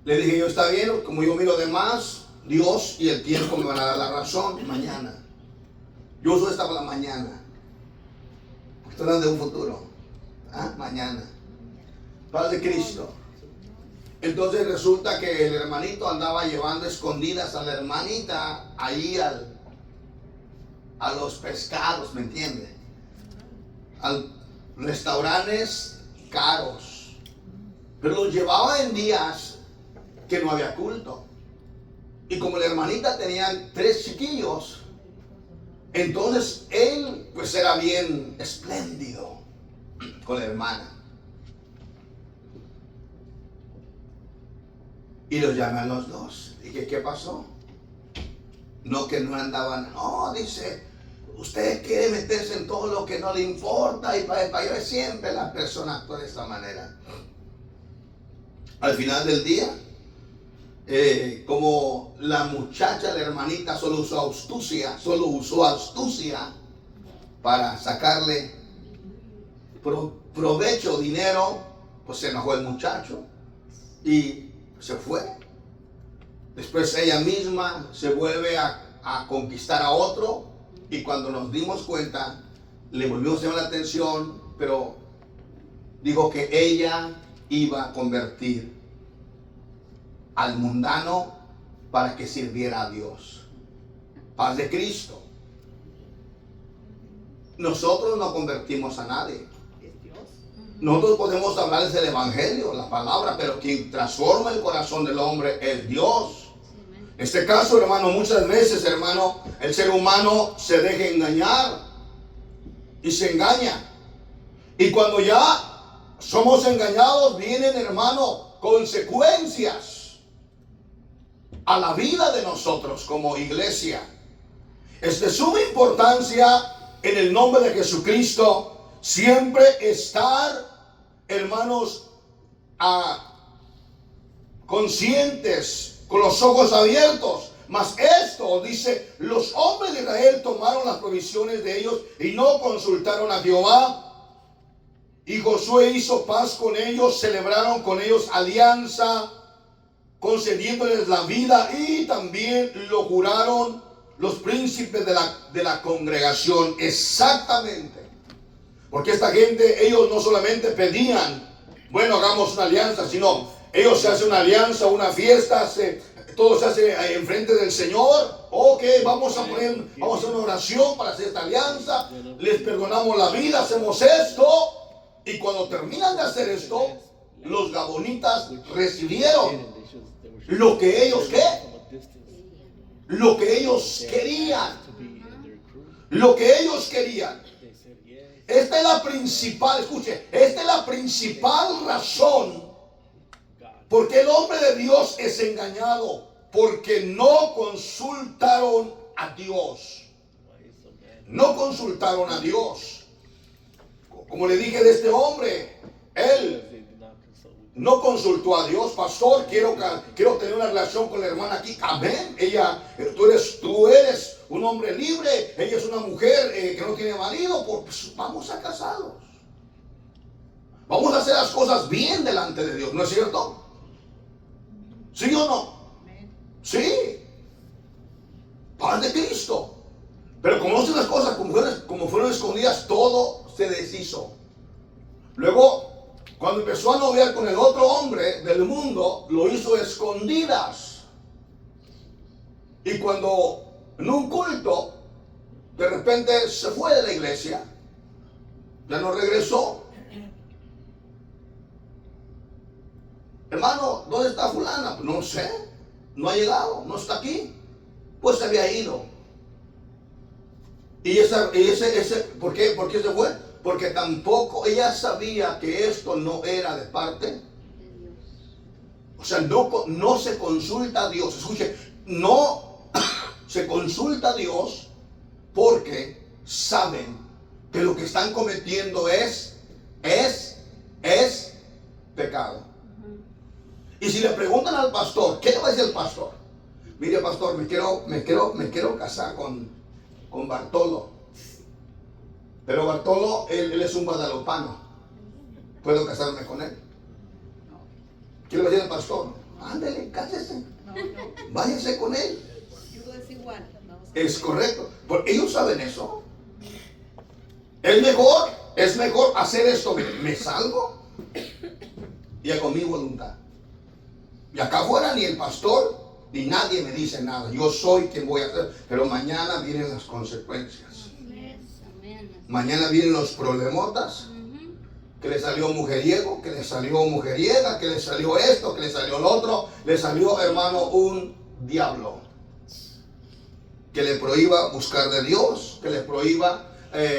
Le dije yo, está bien, como yo miro de más, Dios y el tiempo me van a dar la razón mañana. Yo uso esta para la mañana. Estoy hablando de un futuro. Mañana. Paz de Cristo. Entonces resulta que el hermanito andaba llevando escondidas a la hermanita ahí a los pescados, ¿me entiende? A restaurantes caros. Pero los llevaba en días que no había culto. Y como la hermanita tenía 3 chiquillos, entonces él pues era bien espléndido con la hermana. Y los llamé a los dos. Dije, ¿qué pasó? No, que no andaban. No, dice, usted quiere meterse en todo lo que no le importa. Y para yo siempre la persona actúa de esta manera. Al final del día, como la muchacha, la hermanita, solo usó astucia para sacarle provecho, dinero, pues se enojó el muchacho y se fue. Después ella misma se vuelve a conquistar a otro, y cuando nos dimos cuenta le volvimos a llamar la atención, pero dijo que ella iba a convertir al mundano para que sirviera a Dios. Paz de Cristo. nosotros no convertimos a nadie. Es Dios. Nosotros podemos hablarles del evangelio, la palabra, pero quien transforma el corazón del hombre es Dios. En este caso, hermano, muchas veces, hermano, el ser humano se deja engañar y se engaña. Y cuando ya somos engañados, vienen, hermano, consecuencias a la vida de nosotros como iglesia. Es de suma importancia, en el nombre de Jesucristo, siempre estar, hermanos, conscientes, con los ojos abiertos. Mas esto, dice, los hombres de Israel tomaron las provisiones de ellos y no consultaron a Jehová. Y Josué hizo paz con ellos, celebraron con ellos alianza, concediéndoles la vida, y también lo juraron los príncipes de la congregación. Exactamente. Porque esta gente, ellos no solamente pedían, bueno, hagamos una alianza, sino ellos se hacen una alianza, una fiesta, todo se hace en frente del Señor. Ok, vamos a hacer una oración para hacer esta alianza, les perdonamos la vida, hacemos esto. Y cuando terminan de hacer esto, los gabonitas recibieron lo que ellos, ¿qué? Lo que ellos querían. Lo que ellos querían. Esta es la principal, escuche, esta es la principal razón por qué el hombre de Dios es engañado. Porque no consultaron a Dios. No consultaron a Dios. Como le dije de este hombre, él no consultó a Dios. Pastor, quiero tener una relación con la hermana aquí. Amén. Tú eres un hombre libre. Ella es una mujer que no tiene marido. Pues vamos a casarlos. Vamos a hacer las cosas bien delante de Dios. ¿No es cierto? ¿Sí o no? Sí. Paz de Cristo. Pero como no hacen las cosas como fueron escondidas, todo se deshizo. Luego, cuando empezó a noviar con el otro hombre del mundo, lo hizo escondidas. Y cuando en un culto, de repente se fue de la iglesia, ya no regresó. Hermano, ¿dónde está fulana? Pues no sé, no ha llegado, no está aquí. Pues se había ido. Y ¿por qué se fue? Porque tampoco ella sabía que esto no era de parte de Dios. O sea, no se consulta a Dios. Escuche, no se consulta a Dios porque saben que lo que están cometiendo es pecado. Y si le preguntan al pastor, ¿qué le va a decir el pastor? Mire, pastor, me quiero casar con Bartolo. Pero Bartolo, él es un guadalupano. ¿Puedo casarme con él? ¿Qué le va a decir el pastor? Ándele, cásese. Váyase con él. Es igual. Es correcto. Porque ellos saben eso. Es mejor hacer esto. Me salgo y hago mi voluntad. Y acá afuera ni el pastor ni nadie me dice nada. Yo soy quien voy a hacer. Pero mañana vienen las consecuencias. Mañana vienen los problemotas. Que le salió mujeriego, que le salió mujeriega, que le salió esto, que le salió lo otro. Le salió, hermano, un diablo. Que le prohíba buscar de Dios, que le prohíba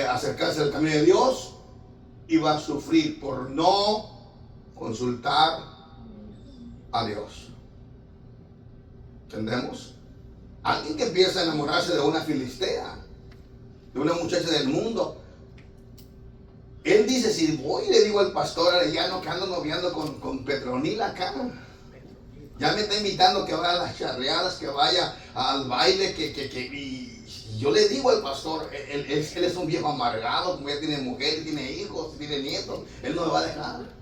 acercarse al camino de Dios. Y va a sufrir por no consultar a Dios. ¿Entendemos? Alguien que empieza a enamorarse de una filistea, de una muchacha del mundo. Él dice, si voy y le digo al pastor Arellano que ando noviando con Petronila acá, ya me está invitando que vaya a las charreadas, que vaya al baile, y yo le digo al pastor, él es un viejo amargado, como ya tiene mujer, tiene hijos, tiene nietos, él no me va a dejar.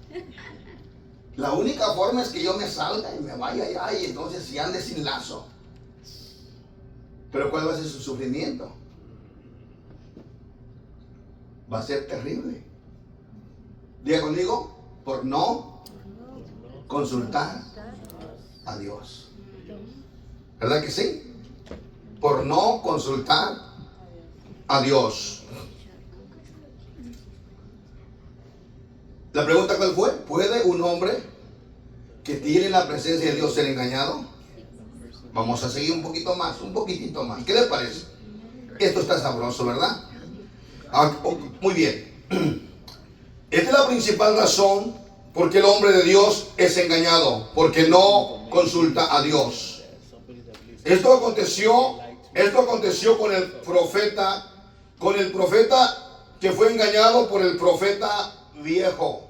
La única forma es que yo me salga y me vaya allá, y entonces si ande sin lazo. Pero ¿cuál va a ser su sufrimiento? Va a ser terrible. Diga conmigo, por no consultar a Dios. ¿Verdad que sí? Por no consultar a Dios. La pregunta cuál fue: ¿puede un hombre que tiene la presencia de Dios ser engañado? Vamos a seguir un poquito más, un poquitito más. ¿Qué le parece? Esto está sabroso, ¿verdad? Muy bien. Esta es la principal razón por qué el hombre de Dios es engañado, porque no consulta a Dios. Esto aconteció con el profeta que fue engañado por el profeta viejo.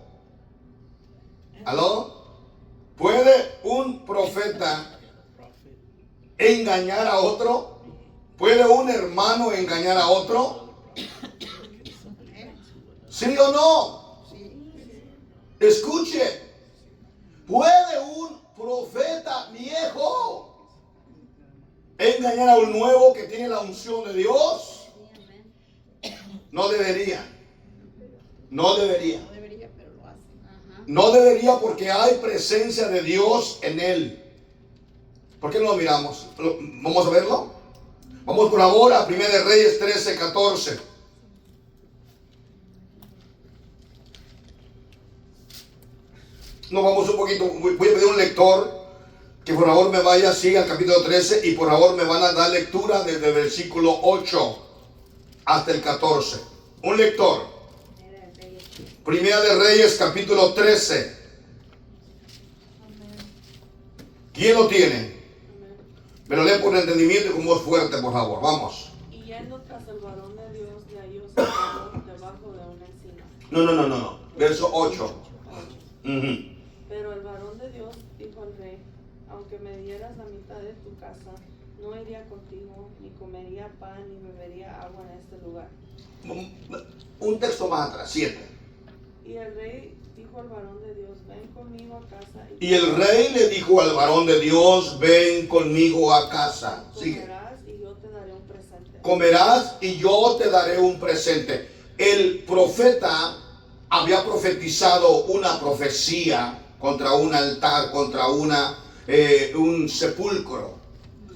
¿Aló? ¿Puede un profeta engañar a otro? ¿Puede un hermano engañar a otro? ¿Sí o no? Escuche. ¿Puede un profeta viejo engañar a un nuevo que tiene la unción de Dios? No debería. No debería. No debería, pero lo hace. No debería, porque hay presencia de Dios en él. ¿Por qué no lo miramos? ¿Vamos a verlo? Vamos por ahora a 1 Reyes 13:14. Nos vamos un poquito. Voy a pedir a un lector que por favor me vaya, siga al capítulo 13 y por favor me van a dar lectura desde el versículo 8 hasta el 14. Un lector. Primera de Reyes capítulo 13. ¿Quién lo tiene? Me lo lee por entendimiento y con voz fuerte, por favor. Vamos. Y yendo tras el varón de Dios, le halló sentado debajo de una encina. No. Verso 8. Pero el varón de Dios dijo al rey: aunque me dieras la mitad de tu casa, no iría contigo, ni comería pan, ni bebería agua en este lugar. Un texto más atrás, 7. Y el rey dijo al varón de Dios: ven conmigo a casa. Y el rey le dijo al varón de Dios: ven conmigo a casa. Sigue. Comerás y yo te daré un presente. Comerás y yo te daré un presente. El profeta había profetizado una profecía contra un altar, contra un sepulcro.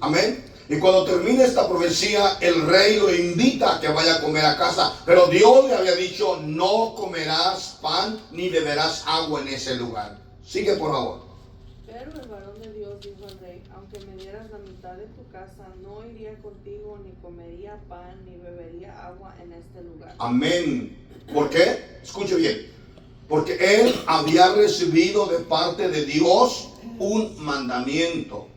Amén. Y cuando termina esta profecía, el rey lo invita a que vaya a comer a casa. Pero Dios le había dicho: no comerás pan ni beberás agua en ese lugar. Sigue, por favor. Pero el varón de Dios dijo al rey: aunque me dieras la mitad de tu casa, no iría contigo, ni comería pan, ni bebería agua en este lugar. Amén. ¿Por qué? Escuche bien. Porque él había recibido de parte de Dios un mandamiento: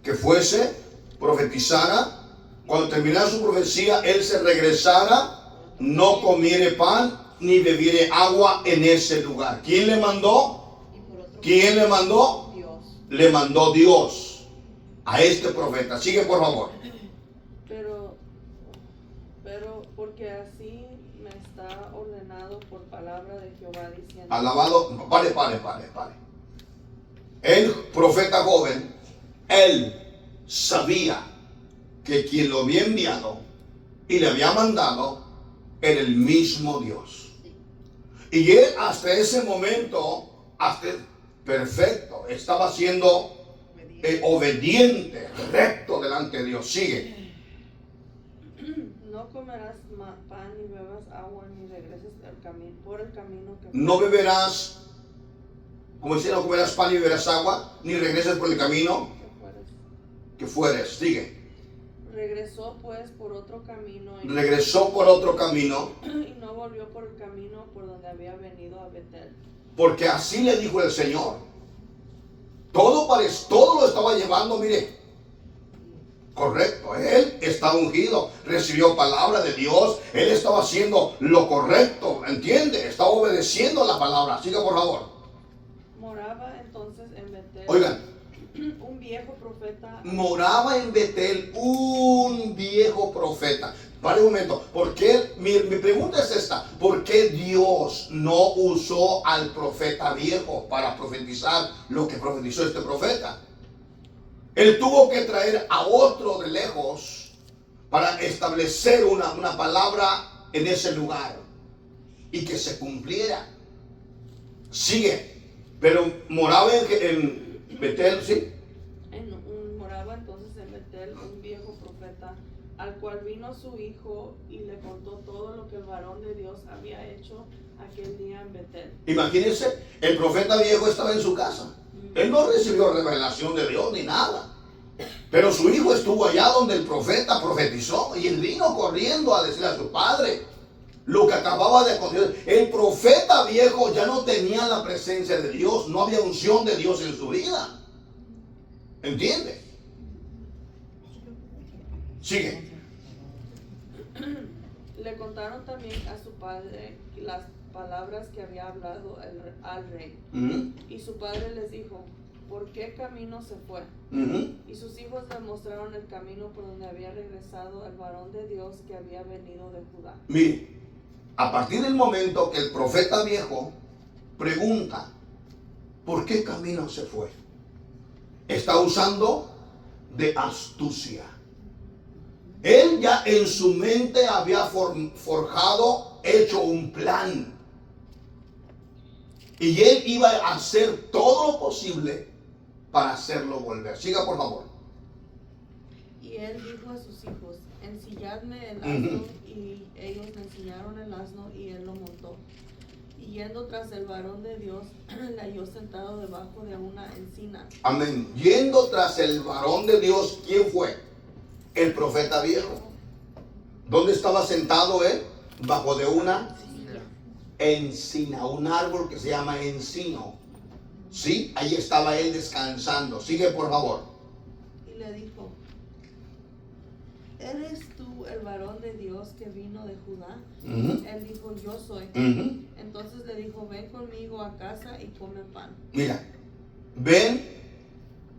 que fuese, profetizara, cuando terminara su profecía, él se regresara, no comiere pan ni bebiere agua en ese lugar. ¿Quién le mandó? ¿Quién le mandó? Dios. Le mandó Dios a este profeta. Sigue, por favor. Pero porque así me está ordenado por palabra de Jehová, diciendo: Alabado. Pare. El profeta joven, él sabía que quien lo había enviado y le había mandado era el mismo Dios. Y él hasta ese momento, perfecto, estaba siendo obediente, recto delante de Dios. Sigue. no comerás pan ni bebas agua, ni regreses por el camino que No beberás, como decía, no comerás pan ni beberás agua, ni regreses por el camino que fueres. Sigue. Regresó pues por otro camino y no volvió por el camino por donde había venido a Betel. Porque así le dijo el Señor. Todo lo estaba llevando, mire, correcto. Él está ungido, recibió palabra de Dios, él estaba haciendo lo correcto, ¿entiende? Estaba obedeciendo la palabra. Siga, por favor. Moraba entonces en Betel. Oigan. Un viejo profeta. Moraba en Betel un viejo profeta. Para un momento, ¿por qué? Mi pregunta es esta: ¿por qué Dios no usó al profeta viejo para profetizar lo que profetizó este profeta? Él tuvo que traer a otro de lejos para establecer una palabra en ese lugar y que se cumpliera. Sigue. Pero moraba en Betel, ¿sí? Moraba entonces en Betel un viejo profeta, al cual vino su hijo y le contó todo lo que el varón de Dios había hecho aquel día en Betel. Imagínense, el profeta viejo estaba en su casa. Él no recibió revelación de Dios ni nada. Pero su hijo estuvo allá donde el profeta profetizó y él vino corriendo a decirle a su padre lo que acababa de acontecer. El profeta viejo ya no tenía la presencia de Dios, no había unción de Dios en su vida. ¿Entiende? Sigue. Le contaron también a su padre las palabras que había hablado al rey. Y su padre les dijo, ¿por qué camino se fue? Y sus hijos le mostraron el camino por donde había regresado el varón de Dios que había venido de Judá. Mire, a partir del momento que el profeta viejo pregunta, ¿por qué camino se fue? Está usando de astucia. Él ya en su mente había forjado, hecho un plan. Y él iba a hacer todo lo posible para hacerlo volver. Siga, por favor. Y él dijo a sus hijos, ensilladme el asno, y ellos le ensillaron el asno y él lo montó. Y yendo tras el varón de Dios, le halló sentado debajo de una encina. Amén. Yendo tras el varón de Dios, ¿quién fue? El profeta viejo. ¿Dónde estaba sentado él? Bajo de una encina, un árbol que se llama encino. Sí, ahí estaba él descansando. Sigue, por favor. Y le dijo, ¿eres tú el varón de Dios que vino de Judá? Él dijo, yo soy. Entonces le dijo, ven conmigo a casa y come pan. Mira, ven,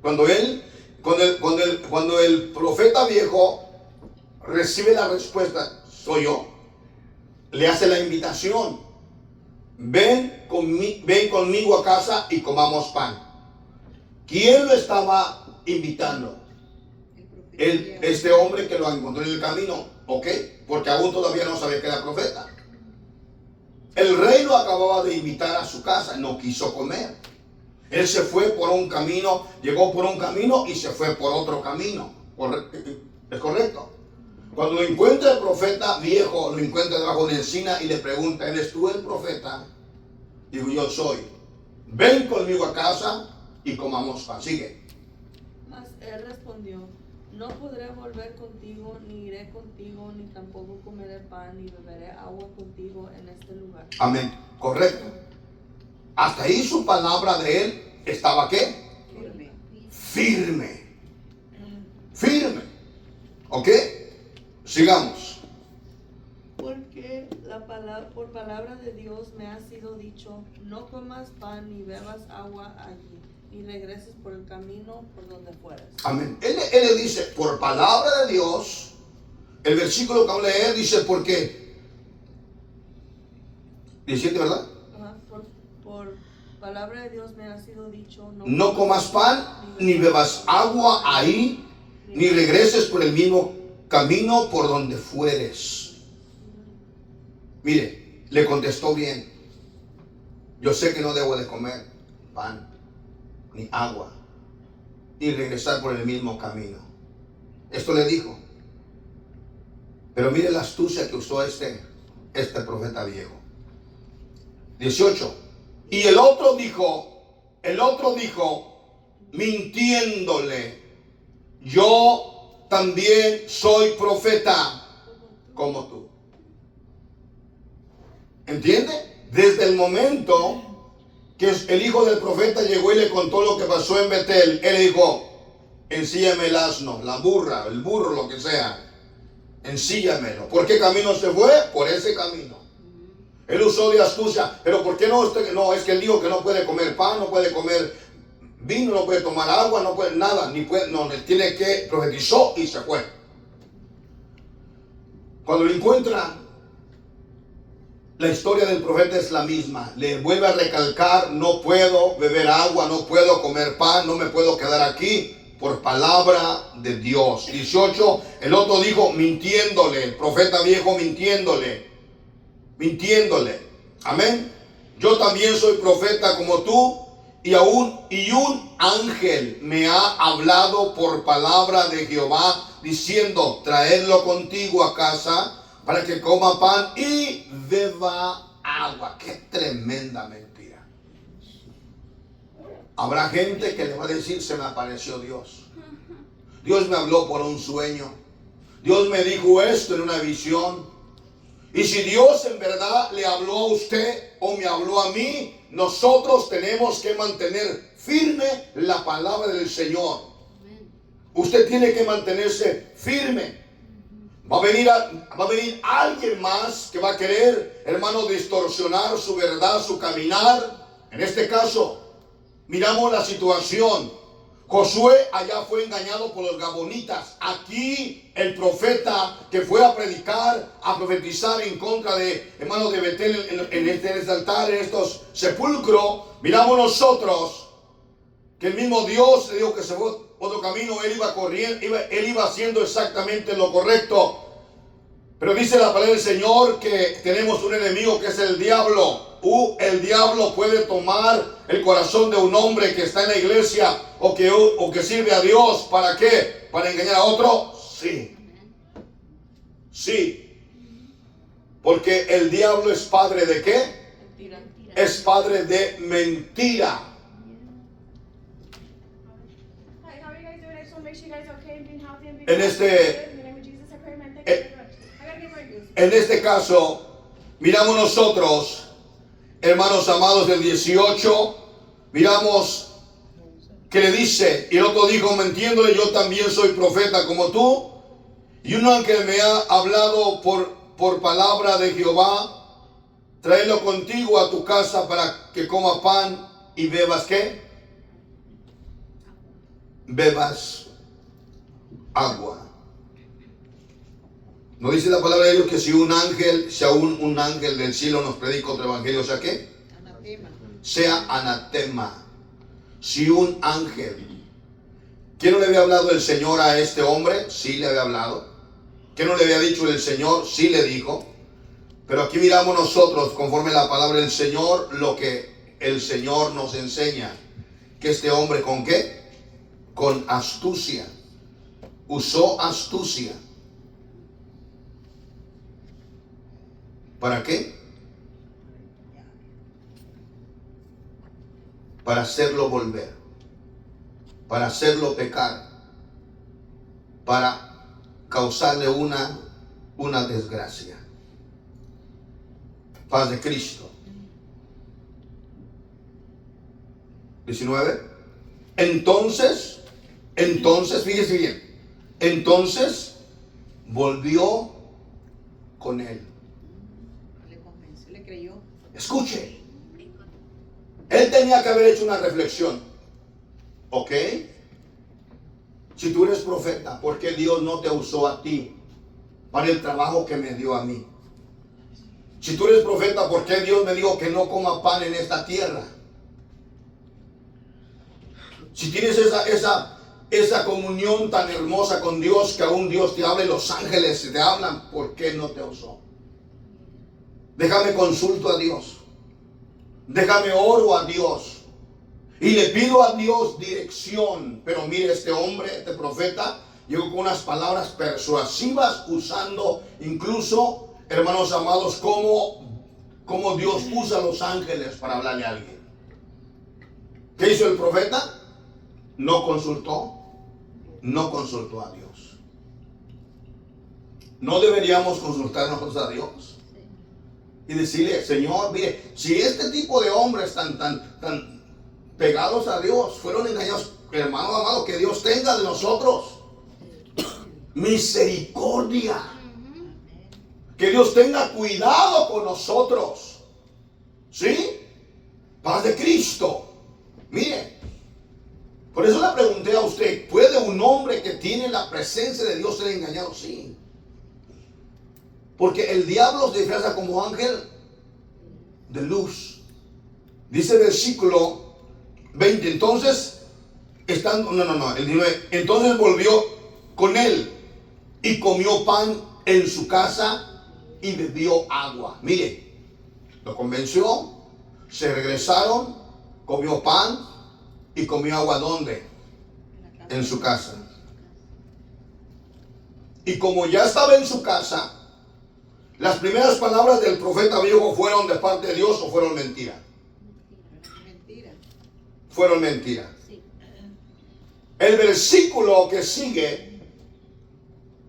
cuando el profeta viejo recibe la respuesta, soy yo, le hace la invitación, ven conmigo a casa y comamos pan. ¿Quién lo estaba invitando? Este hombre que lo encontró en el camino, ¿ok? Porque aún todavía no sabía que era profeta. El rey lo acababa de invitar a su casa, no quiso comer. Él se fue por un camino, llegó por un camino y se fue por otro camino. ¿Es correcto? Cuando lo encuentra el profeta viejo, lo encuentra debajo de una encina y le pregunta, ¿eres tú el profeta? Digo, yo soy. Ven conmigo a casa y comamos pan. Sigue. Mas él respondió, no podré volver contigo, ni iré contigo, ni tampoco comeré pan, ni beberé agua contigo en este lugar. Amén. Correcto. Hasta ahí su palabra de él estaba ¿qué? Firme. Firme. ¿Ok? Sigamos. Porque por palabra de Dios me ha sido dicho, no comas pan ni bebas agua allí, ni regreses por el camino por donde fueras. Amén. Él le dice, por palabra de Dios, el versículo que vamos a leer dice, porque 17, ¿verdad? Por palabra de Dios me ha sido dicho, no comas pan ni bebas agua ahí, ni regreses por el mismo camino por donde fueres. Mire, le contestó bien. Yo sé que no debo de comer pan ni agua, ni regresar por el mismo camino. Esto le dijo. Pero mire la astucia que usó este profeta viejo. 18. Y el otro dijo, mintiéndole, yo también soy profeta como tú. ¿Entiende? Desde el momento que el hijo del profeta llegó y le contó lo que pasó en Betel, él le dijo, ensíllame el asno, la burra, el burro, lo que sea, ensíllamelo. ¿Por qué camino se fue? Por ese camino. Él usó de astucia, pero ¿por qué no? No, es que él dijo que no puede comer pan, no puede comer vino, no puede tomar agua, no puede nada, él tiene que, profetizó y se fue. Cuando lo encuentra, la historia del profeta es la misma. Le vuelve a recalcar, no puedo beber agua, no puedo comer pan, no me puedo quedar aquí por palabra de Dios. 18, el otro dijo, mintiéndole, el profeta viejo mintiéndole. Amén. Yo también soy profeta como tú, y un ángel me ha hablado por palabra de Jehová, diciendo, traedlo contigo a casa, para que coma pan y beba agua. Qué tremenda mentira. Habrá gente que le va a decir, se me apareció Dios. Dios me habló por un sueño. Dios me dijo esto en una visión. Y si Dios en verdad le habló a usted o me habló a mí, nosotros tenemos que mantener firme la palabra del Señor. Usted tiene que mantenerse firme. Va a venir alguien más que va a querer, hermano, distorsionar su verdad, su caminar. En este caso, miramos la situación. Josué allá fue engañado por los gabonitas. Aquí el profeta que fue a predicar, a profetizar en contra de, hermanos, de Betel en este altar, en estos sepulcros. Miramos nosotros que el mismo Dios le dijo que se fue otro camino. Él iba corriendo, él iba haciendo exactamente lo correcto. Pero dice la palabra del Señor que tenemos un enemigo que es el diablo. El diablo puede tomar el corazón de un hombre que está en la iglesia o que sirve a Dios. ¿Para qué? ¿Para engañar a otro? Sí. Sí. Porque el diablo es padre de ¿qué? Mentira. Es padre de mentira. En este caso, miramos nosotros, hermanos amados, del 18, miramos que le dice, y el otro dijo, mintiéndole, yo también soy profeta como tú, y un ángel me ha hablado por palabra de Jehová, tráelo contigo a tu casa para que coma pan y bebas ¿qué? Bebas agua. ¿No dice la palabra de Dios que si aún un ángel del cielo nos predica otro evangelio, sea qué? Anatema. Sea anatema. Si un ángel. ¿Qué no le había hablado el Señor a este hombre? Sí le había hablado. ¿Qué no le había dicho el Señor? Sí le dijo. Pero aquí miramos nosotros, conforme a la palabra del Señor, lo que el Señor nos enseña. Que este hombre, ¿con qué? Con astucia. Usó astucia. ¿Para qué? Para hacerlo volver, para hacerlo pecar, para causarle una desgracia. Paz de Cristo. 19. Entonces, fíjese bien, entonces volvió con él. Le creyó. Escuche, él tenía que haber hecho una reflexión. ¿Ok? Si tú eres profeta, ¿por qué Dios no te usó a ti para el trabajo que me dio a mí? Si tú eres profeta, ¿por qué Dios me dijo que no coma pan en esta tierra? Si tienes esa comunión tan hermosa con Dios, que aún Dios te habla y los ángeles te hablan, ¿por qué no te usó? Déjame consulto a Dios. Déjame oro a Dios. Y le pido a Dios dirección. Pero mire, este hombre, este profeta, llegó con unas palabras persuasivas, usando incluso, hermanos amados, como Dios usa a los ángeles para hablarle a alguien. ¿Qué hizo el profeta? No consultó a Dios. ¿No deberíamos consultar nosotros a Dios? Y decirle, Señor, mire, si este tipo de hombres tan pegados a Dios fueron engañados, hermano amado, que Dios tenga de nosotros misericordia. Que Dios tenga cuidado con nosotros. ¿Sí? Paz de Cristo. Mire, por eso le pregunté a usted, ¿puede un hombre que tiene la presencia de Dios ser engañado? Sí. Porque el diablo se disfraza como ángel de luz. Dice el versículo 20. Entonces, el 19. Entonces volvió con él y comió pan en su casa y bebió agua. Mire, lo convenció, se regresaron, comió pan y comió agua. ¿Dónde? En su casa. Y como ya estaba en su casa, ¿Las primeras palabras del profeta viejo fueron de parte de Dios o fueron mentira? Mentira. Fueron mentira. Sí. El versículo que sigue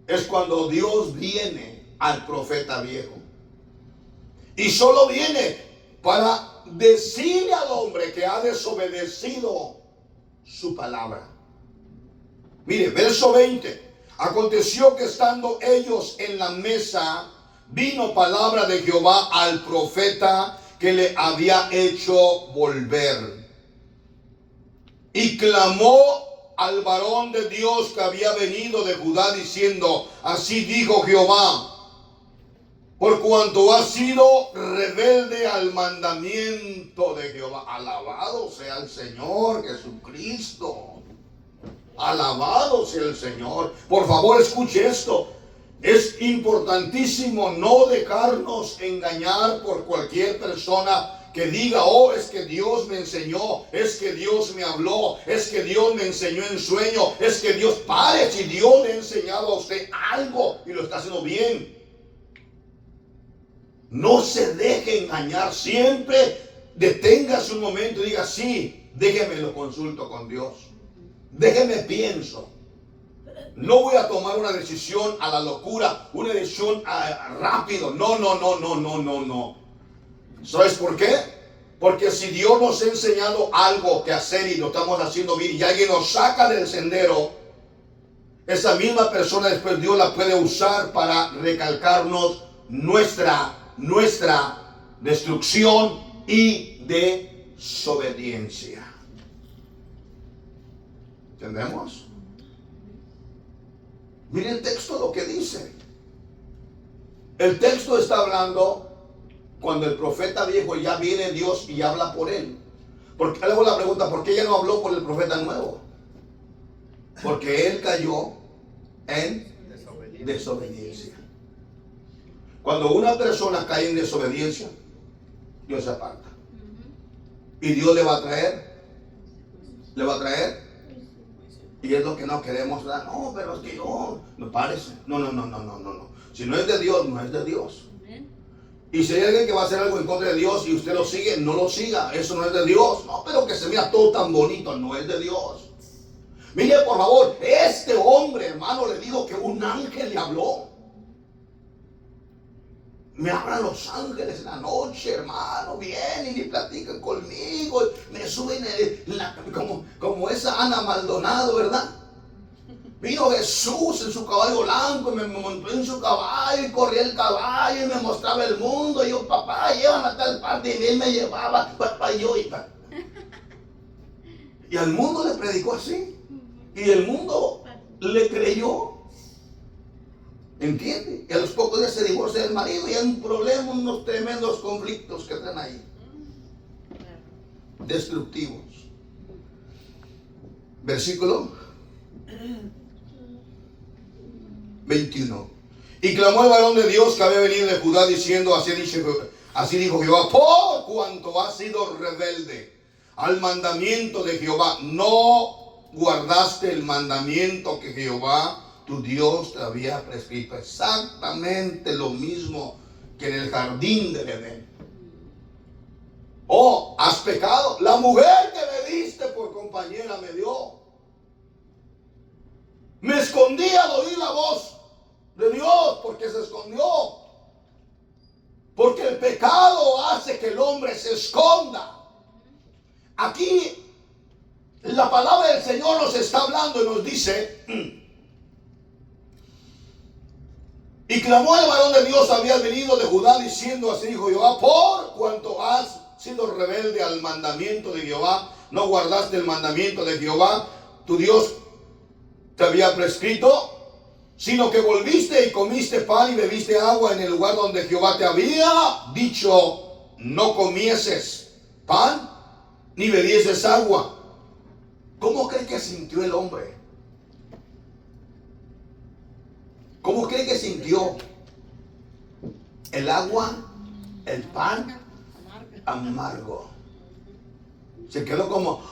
es cuando Dios viene al profeta viejo. Y solo viene para decirle al hombre que ha desobedecido su palabra. Mire, verso 20. Aconteció que estando ellos en la mesa, vino palabra de Jehová al profeta que le había hecho volver. Y clamó al varón de Dios que había venido de Judá diciendo: así dijo Jehová, por cuanto has sido rebelde al mandamiento de Jehová. Alabado sea el Señor Jesucristo. Alabado sea el Señor. Por favor, escuche esto. Es importantísimo no dejarnos engañar por cualquier persona que diga: oh, es que Dios me enseñó, es que Dios me habló, es que Dios me enseñó en sueño, es que Dios... Pare, si Dios le ha enseñado a usted algo y lo está haciendo bien. No se deje engañar. Siempre deténgase un momento y diga: sí, déjeme lo consulto con Dios. Déjeme pienso. No voy a tomar una decisión a la locura, una decisión rápido. No. ¿Sabes por qué? Porque si Dios nos ha enseñado algo que hacer y lo estamos haciendo bien y alguien nos saca del sendero, esa misma persona después Dios la puede usar para recalcarnos nuestra destrucción y desobediencia. ¿Entendemos? Mire el texto lo que dice. El texto está hablando cuando el profeta viejo ya viene Dios y habla por él. Porque luego la pregunta: ¿por qué ya no habló por el profeta nuevo? Porque él cayó en desobediencia. Cuando una persona cae en desobediencia, Dios se aparta. Y Dios le va a traer. Y es lo que no queremos dar. No, pero es que no parece. No. Si no es de Dios, no es de Dios. Y si hay alguien que va a hacer algo en contra de Dios y usted lo sigue, no lo siga. Eso no es de Dios. No, pero que se vea todo tan bonito, no es de Dios. Mire, por favor, este hombre, hermano, le digo que un ángel le habló. Me hablan los ángeles en la noche, hermano, vienen y platican conmigo, me suben como esa Ana Maldonado, ¿verdad? Vino Jesús en su caballo blanco y me montó en su caballo y corría el caballo y me mostraba el mundo. Y yo: papá, llévame a tal parte. Y él me llevaba, papá, y al mundo le predicó así. Y el mundo le creyó. ¿Entiende? Y a los pocos días se divorcia del marido y hay un problema, unos tremendos conflictos que traen ahí. Destructivos. Versículo 21. Y clamó el varón de Dios que había venido de Judá diciendo: así dijo Jehová, por cuanto has sido rebelde al mandamiento de Jehová, no guardaste el mandamiento que Jehová tu Dios te había prescrito. Exactamente lo mismo que en el jardín del Edén. Oh, has pecado. La mujer que me diste por compañera me dio. Me escondí al oír la voz de Dios, porque se escondió. Porque el pecado hace que el hombre se esconda. Aquí la palabra del Señor nos está hablando y nos dice: y clamó el varón de Dios, había venido de Judá, diciendo: así dijo Jehová, por cuanto has sido rebelde al mandamiento de Jehová, no guardaste el mandamiento de Jehová, tu Dios te había prescrito, sino que volviste y comiste pan y bebiste agua en el lugar donde Jehová te había dicho: no comieses pan ni bebieses agua. ¿Cómo cree que sintió el hombre? ¿Cómo cree que sintió? El agua, el pan, amargo. Se quedó como...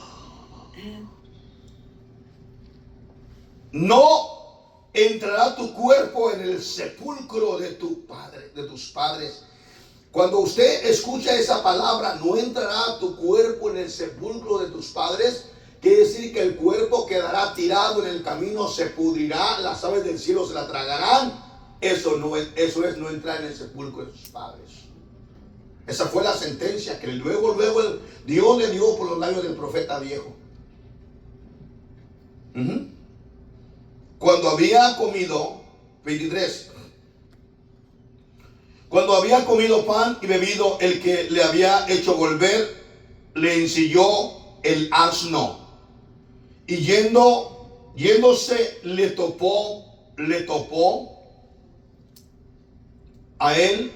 No entrará tu cuerpo en el sepulcro de tu padre, de tus padres. Cuando usted escucha esa palabra, no entrará tu cuerpo en el sepulcro de tus padres, quiere decir que el cuerpo quedará tirado en el camino, se pudrirá, las aves del cielo se la tragarán. Eso es no entrar en el sepulcro de tus padres. Esa fue la sentencia que luego Dios le dio por los labios del profeta viejo. Cuando había comido, 23, cuando había comido pan y bebido, el que le había hecho volver le ensilló el asno, y yéndose le topó a él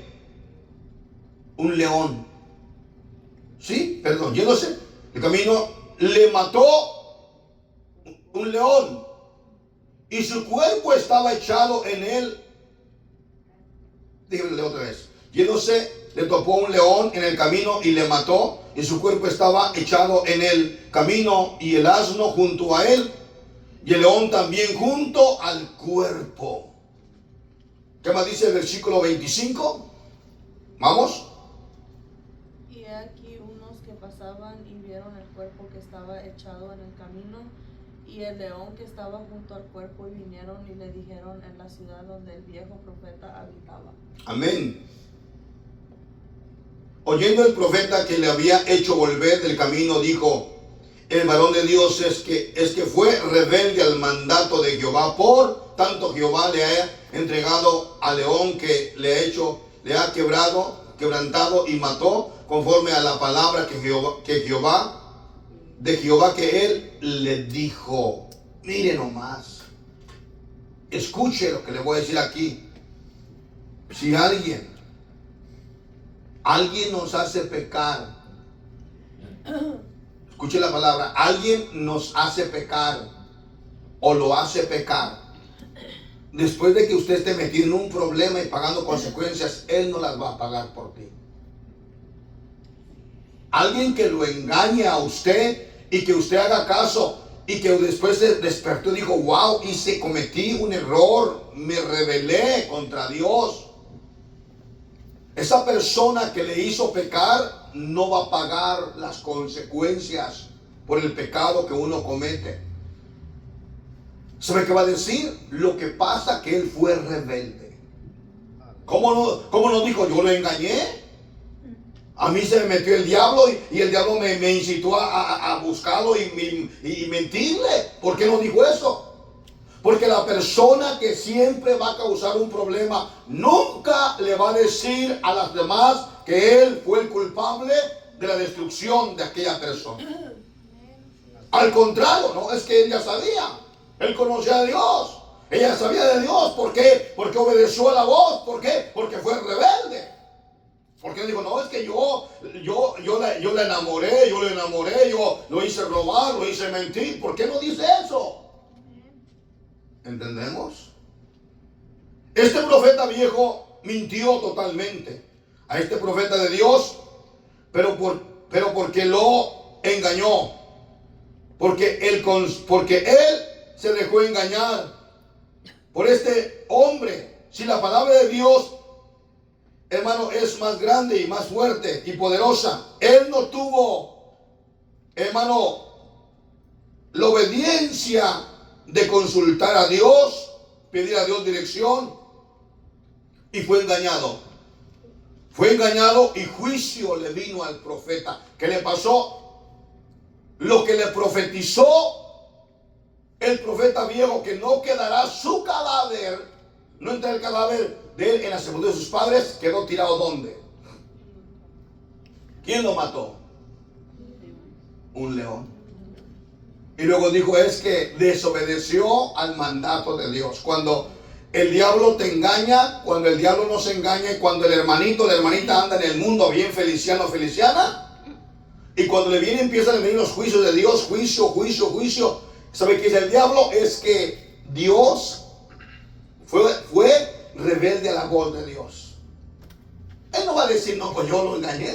un león. Sí, perdón, yéndose el camino le mató un león, y su cuerpo estaba echado en él. Dígame otra vez. Yéndose le topó un león en el camino y le mató, y su cuerpo estaba echado en el camino, y el asno junto a él, y el león también junto al cuerpo. ¿Qué más dice el versículo 25? Vamos. Y he aquí unos que pasaban y vieron el cuerpo que estaba echado en el camino y el león que estaba junto al cuerpo, y vinieron y le dijeron en la ciudad donde el viejo profeta habitaba. Amén. Oyendo el profeta que le había hecho volver del camino, dijo: el varón de Dios es que fue rebelde al mandato de Jehová, por tanto Jehová le ha entregado al león que le ha quebrantado y mató, conforme a la palabra de Jehová que él le dijo. Mire nomás, escuche lo que le voy a decir aquí. Si alguien nos hace pecar, escuche la palabra, alguien nos hace pecar o lo hace pecar, después de que usted esté metido en un problema y pagando consecuencias, él no las va a pagar por ti. Alguien que lo engañe a usted y que usted haga caso y que después se despertó y dijo: wow, cometí un error, me rebelé contra Dios. Esa persona que le hizo pecar no va a pagar las consecuencias por el pecado que uno comete. ¿Sabe qué va a decir? Lo que pasa que él fue rebelde. ¿Cómo no dijo? Yo lo engañé. A mí se me metió el diablo y el diablo me incitó a buscarlo y mentirle. ¿Por qué no dijo eso? Porque la persona que siempre va a causar un problema nunca le va a decir a las demás que él fue el culpable de la destrucción de aquella persona. Al contrario, no, es que él ya sabía. Él conocía a Dios. Ella sabía de Dios. ¿Por qué? Porque obedeció a la voz. ¿Por qué? Porque fue rebelde. Porque él dijo: no, es que yo la enamoré, yo lo hice robar, lo hice mentir. ¿Por qué no dice eso? ¿Entendemos? Este profeta viejo mintió totalmente a este profeta de Dios, pero porque lo engañó, porque él se dejó engañar por este hombre. Si la palabra de Dios, hermano, es más grande y más fuerte y poderosa, él no tuvo, hermano, la obediencia de consultar a Dios, pedir a Dios dirección, y fue engañado. Fue engañado y juicio le vino al profeta. ¿Qué le pasó? Lo que le profetizó el profeta viejo, que no quedará su cadáver, no entra el cadáver de él en la sepultura de sus padres, quedó tirado ¿dónde? ¿Quién lo mató? Un león. Y luego dijo: es que desobedeció al mandato de Dios. Cuando el diablo te engaña, cuando el diablo nos engaña, y cuando el hermanito, la hermanita anda en el mundo bien feliciano, feliciana, y cuando empiezan a venir los juicios de Dios, juicio, ¿sabe qué es el diablo? Es que Dios fue rebelde a la voz de Dios. Él no va a decir: no, pues yo lo engañé,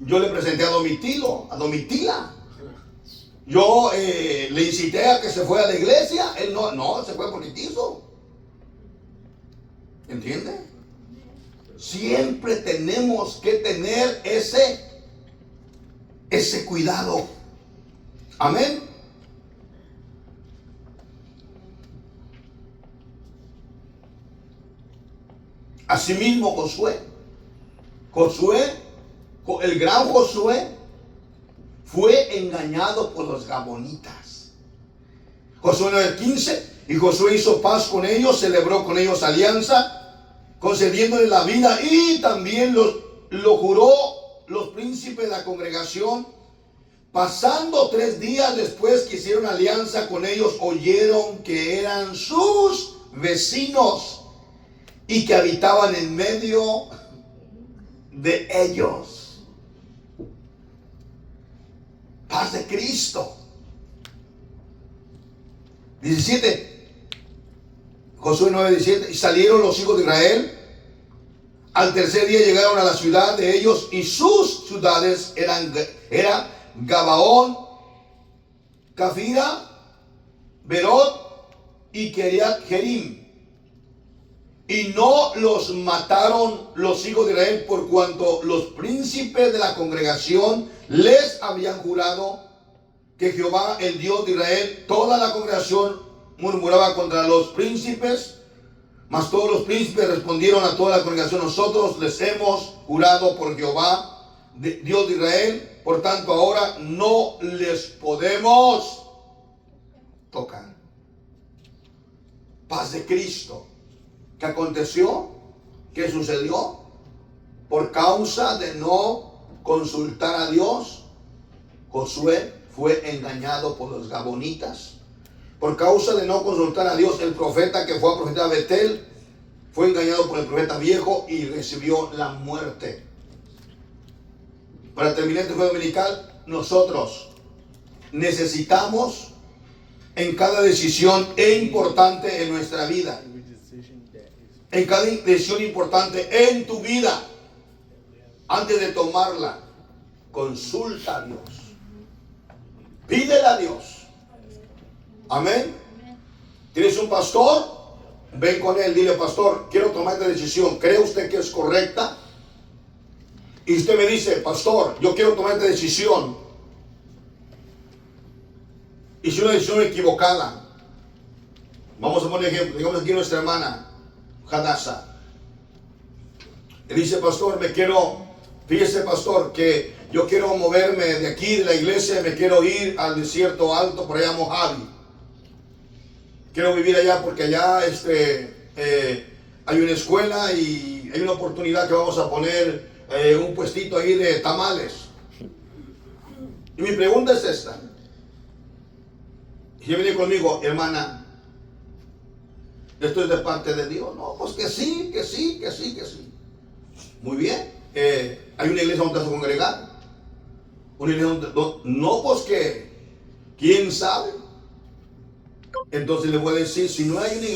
yo le presenté a Domitila. Yo le incité a que se fuera a la iglesia. Él no, se fue porque quiso. ¿Entiende? Siempre tenemos que tener ese cuidado. Amén. Asimismo Josué, el gran Josué, fue engañado por los gabonitas. Josué 9:15, y Josué hizo paz con ellos, celebró con ellos alianza, concediéndole la vida, y también lo juró los príncipes de la congregación. Pasando 3 días después que hicieron alianza con ellos, oyeron que eran sus vecinos y que habitaban en medio de ellos. Paz de Cristo. 17. Josué 9:17. Y salieron los hijos de Israel. Al tercer día llegaron a la ciudad de ellos, y sus ciudades eran Gabaón, Cafira, Berot y Kiriat Jearim. Y no los mataron los hijos de Israel, por cuanto los príncipes de la congregación les habían jurado que Jehová, el Dios de Israel. Toda la congregación murmuraba contra los príncipes, mas todos los príncipes respondieron a toda la congregación: nosotros les hemos jurado por Jehová, Dios de Israel, por tanto ahora no les podemos tocar. Paz de Cristo. ¿Qué aconteció? ¿Qué sucedió? Por causa de no consultar a Dios, Josué fue engañado por los gabonitas. Por causa de no consultar a Dios, el profeta que fue a profetizar a Betel fue engañado por el profeta viejo y recibió la muerte. Para terminar este juego dominical, nosotros necesitamos en cada decisión importante en nuestra vida, en cada decisión importante en tu vida, antes de tomarla, consulta a Dios, pídele a Dios. Amén. ¿Tienes un pastor? Ven con él, dile: pastor, quiero tomar esta decisión, ¿cree usted que es correcta? Y usted me dice: pastor, yo quiero tomar esta decisión, y si una decisión equivocada, vamos a poner ejemplo, digamos aquí nuestra hermana Hadassah, le dice: pastor, fíjese pastor, que yo quiero moverme de aquí de la iglesia, me quiero ir al desierto alto, por allá a Mojave. Quiero vivir allá porque allá hay una escuela y hay una oportunidad que vamos a poner un puestito ahí de tamales. Y mi pregunta es esta. Y viene conmigo: hermana, ¿esto es de parte de Dios? No, pues que sí. Muy bien. ¿Hay una iglesia donde te vas a congregar? ¿Una iglesia donde no? Pues que, ¿quién sabe? Entonces le voy a decir: si no hay una iglesia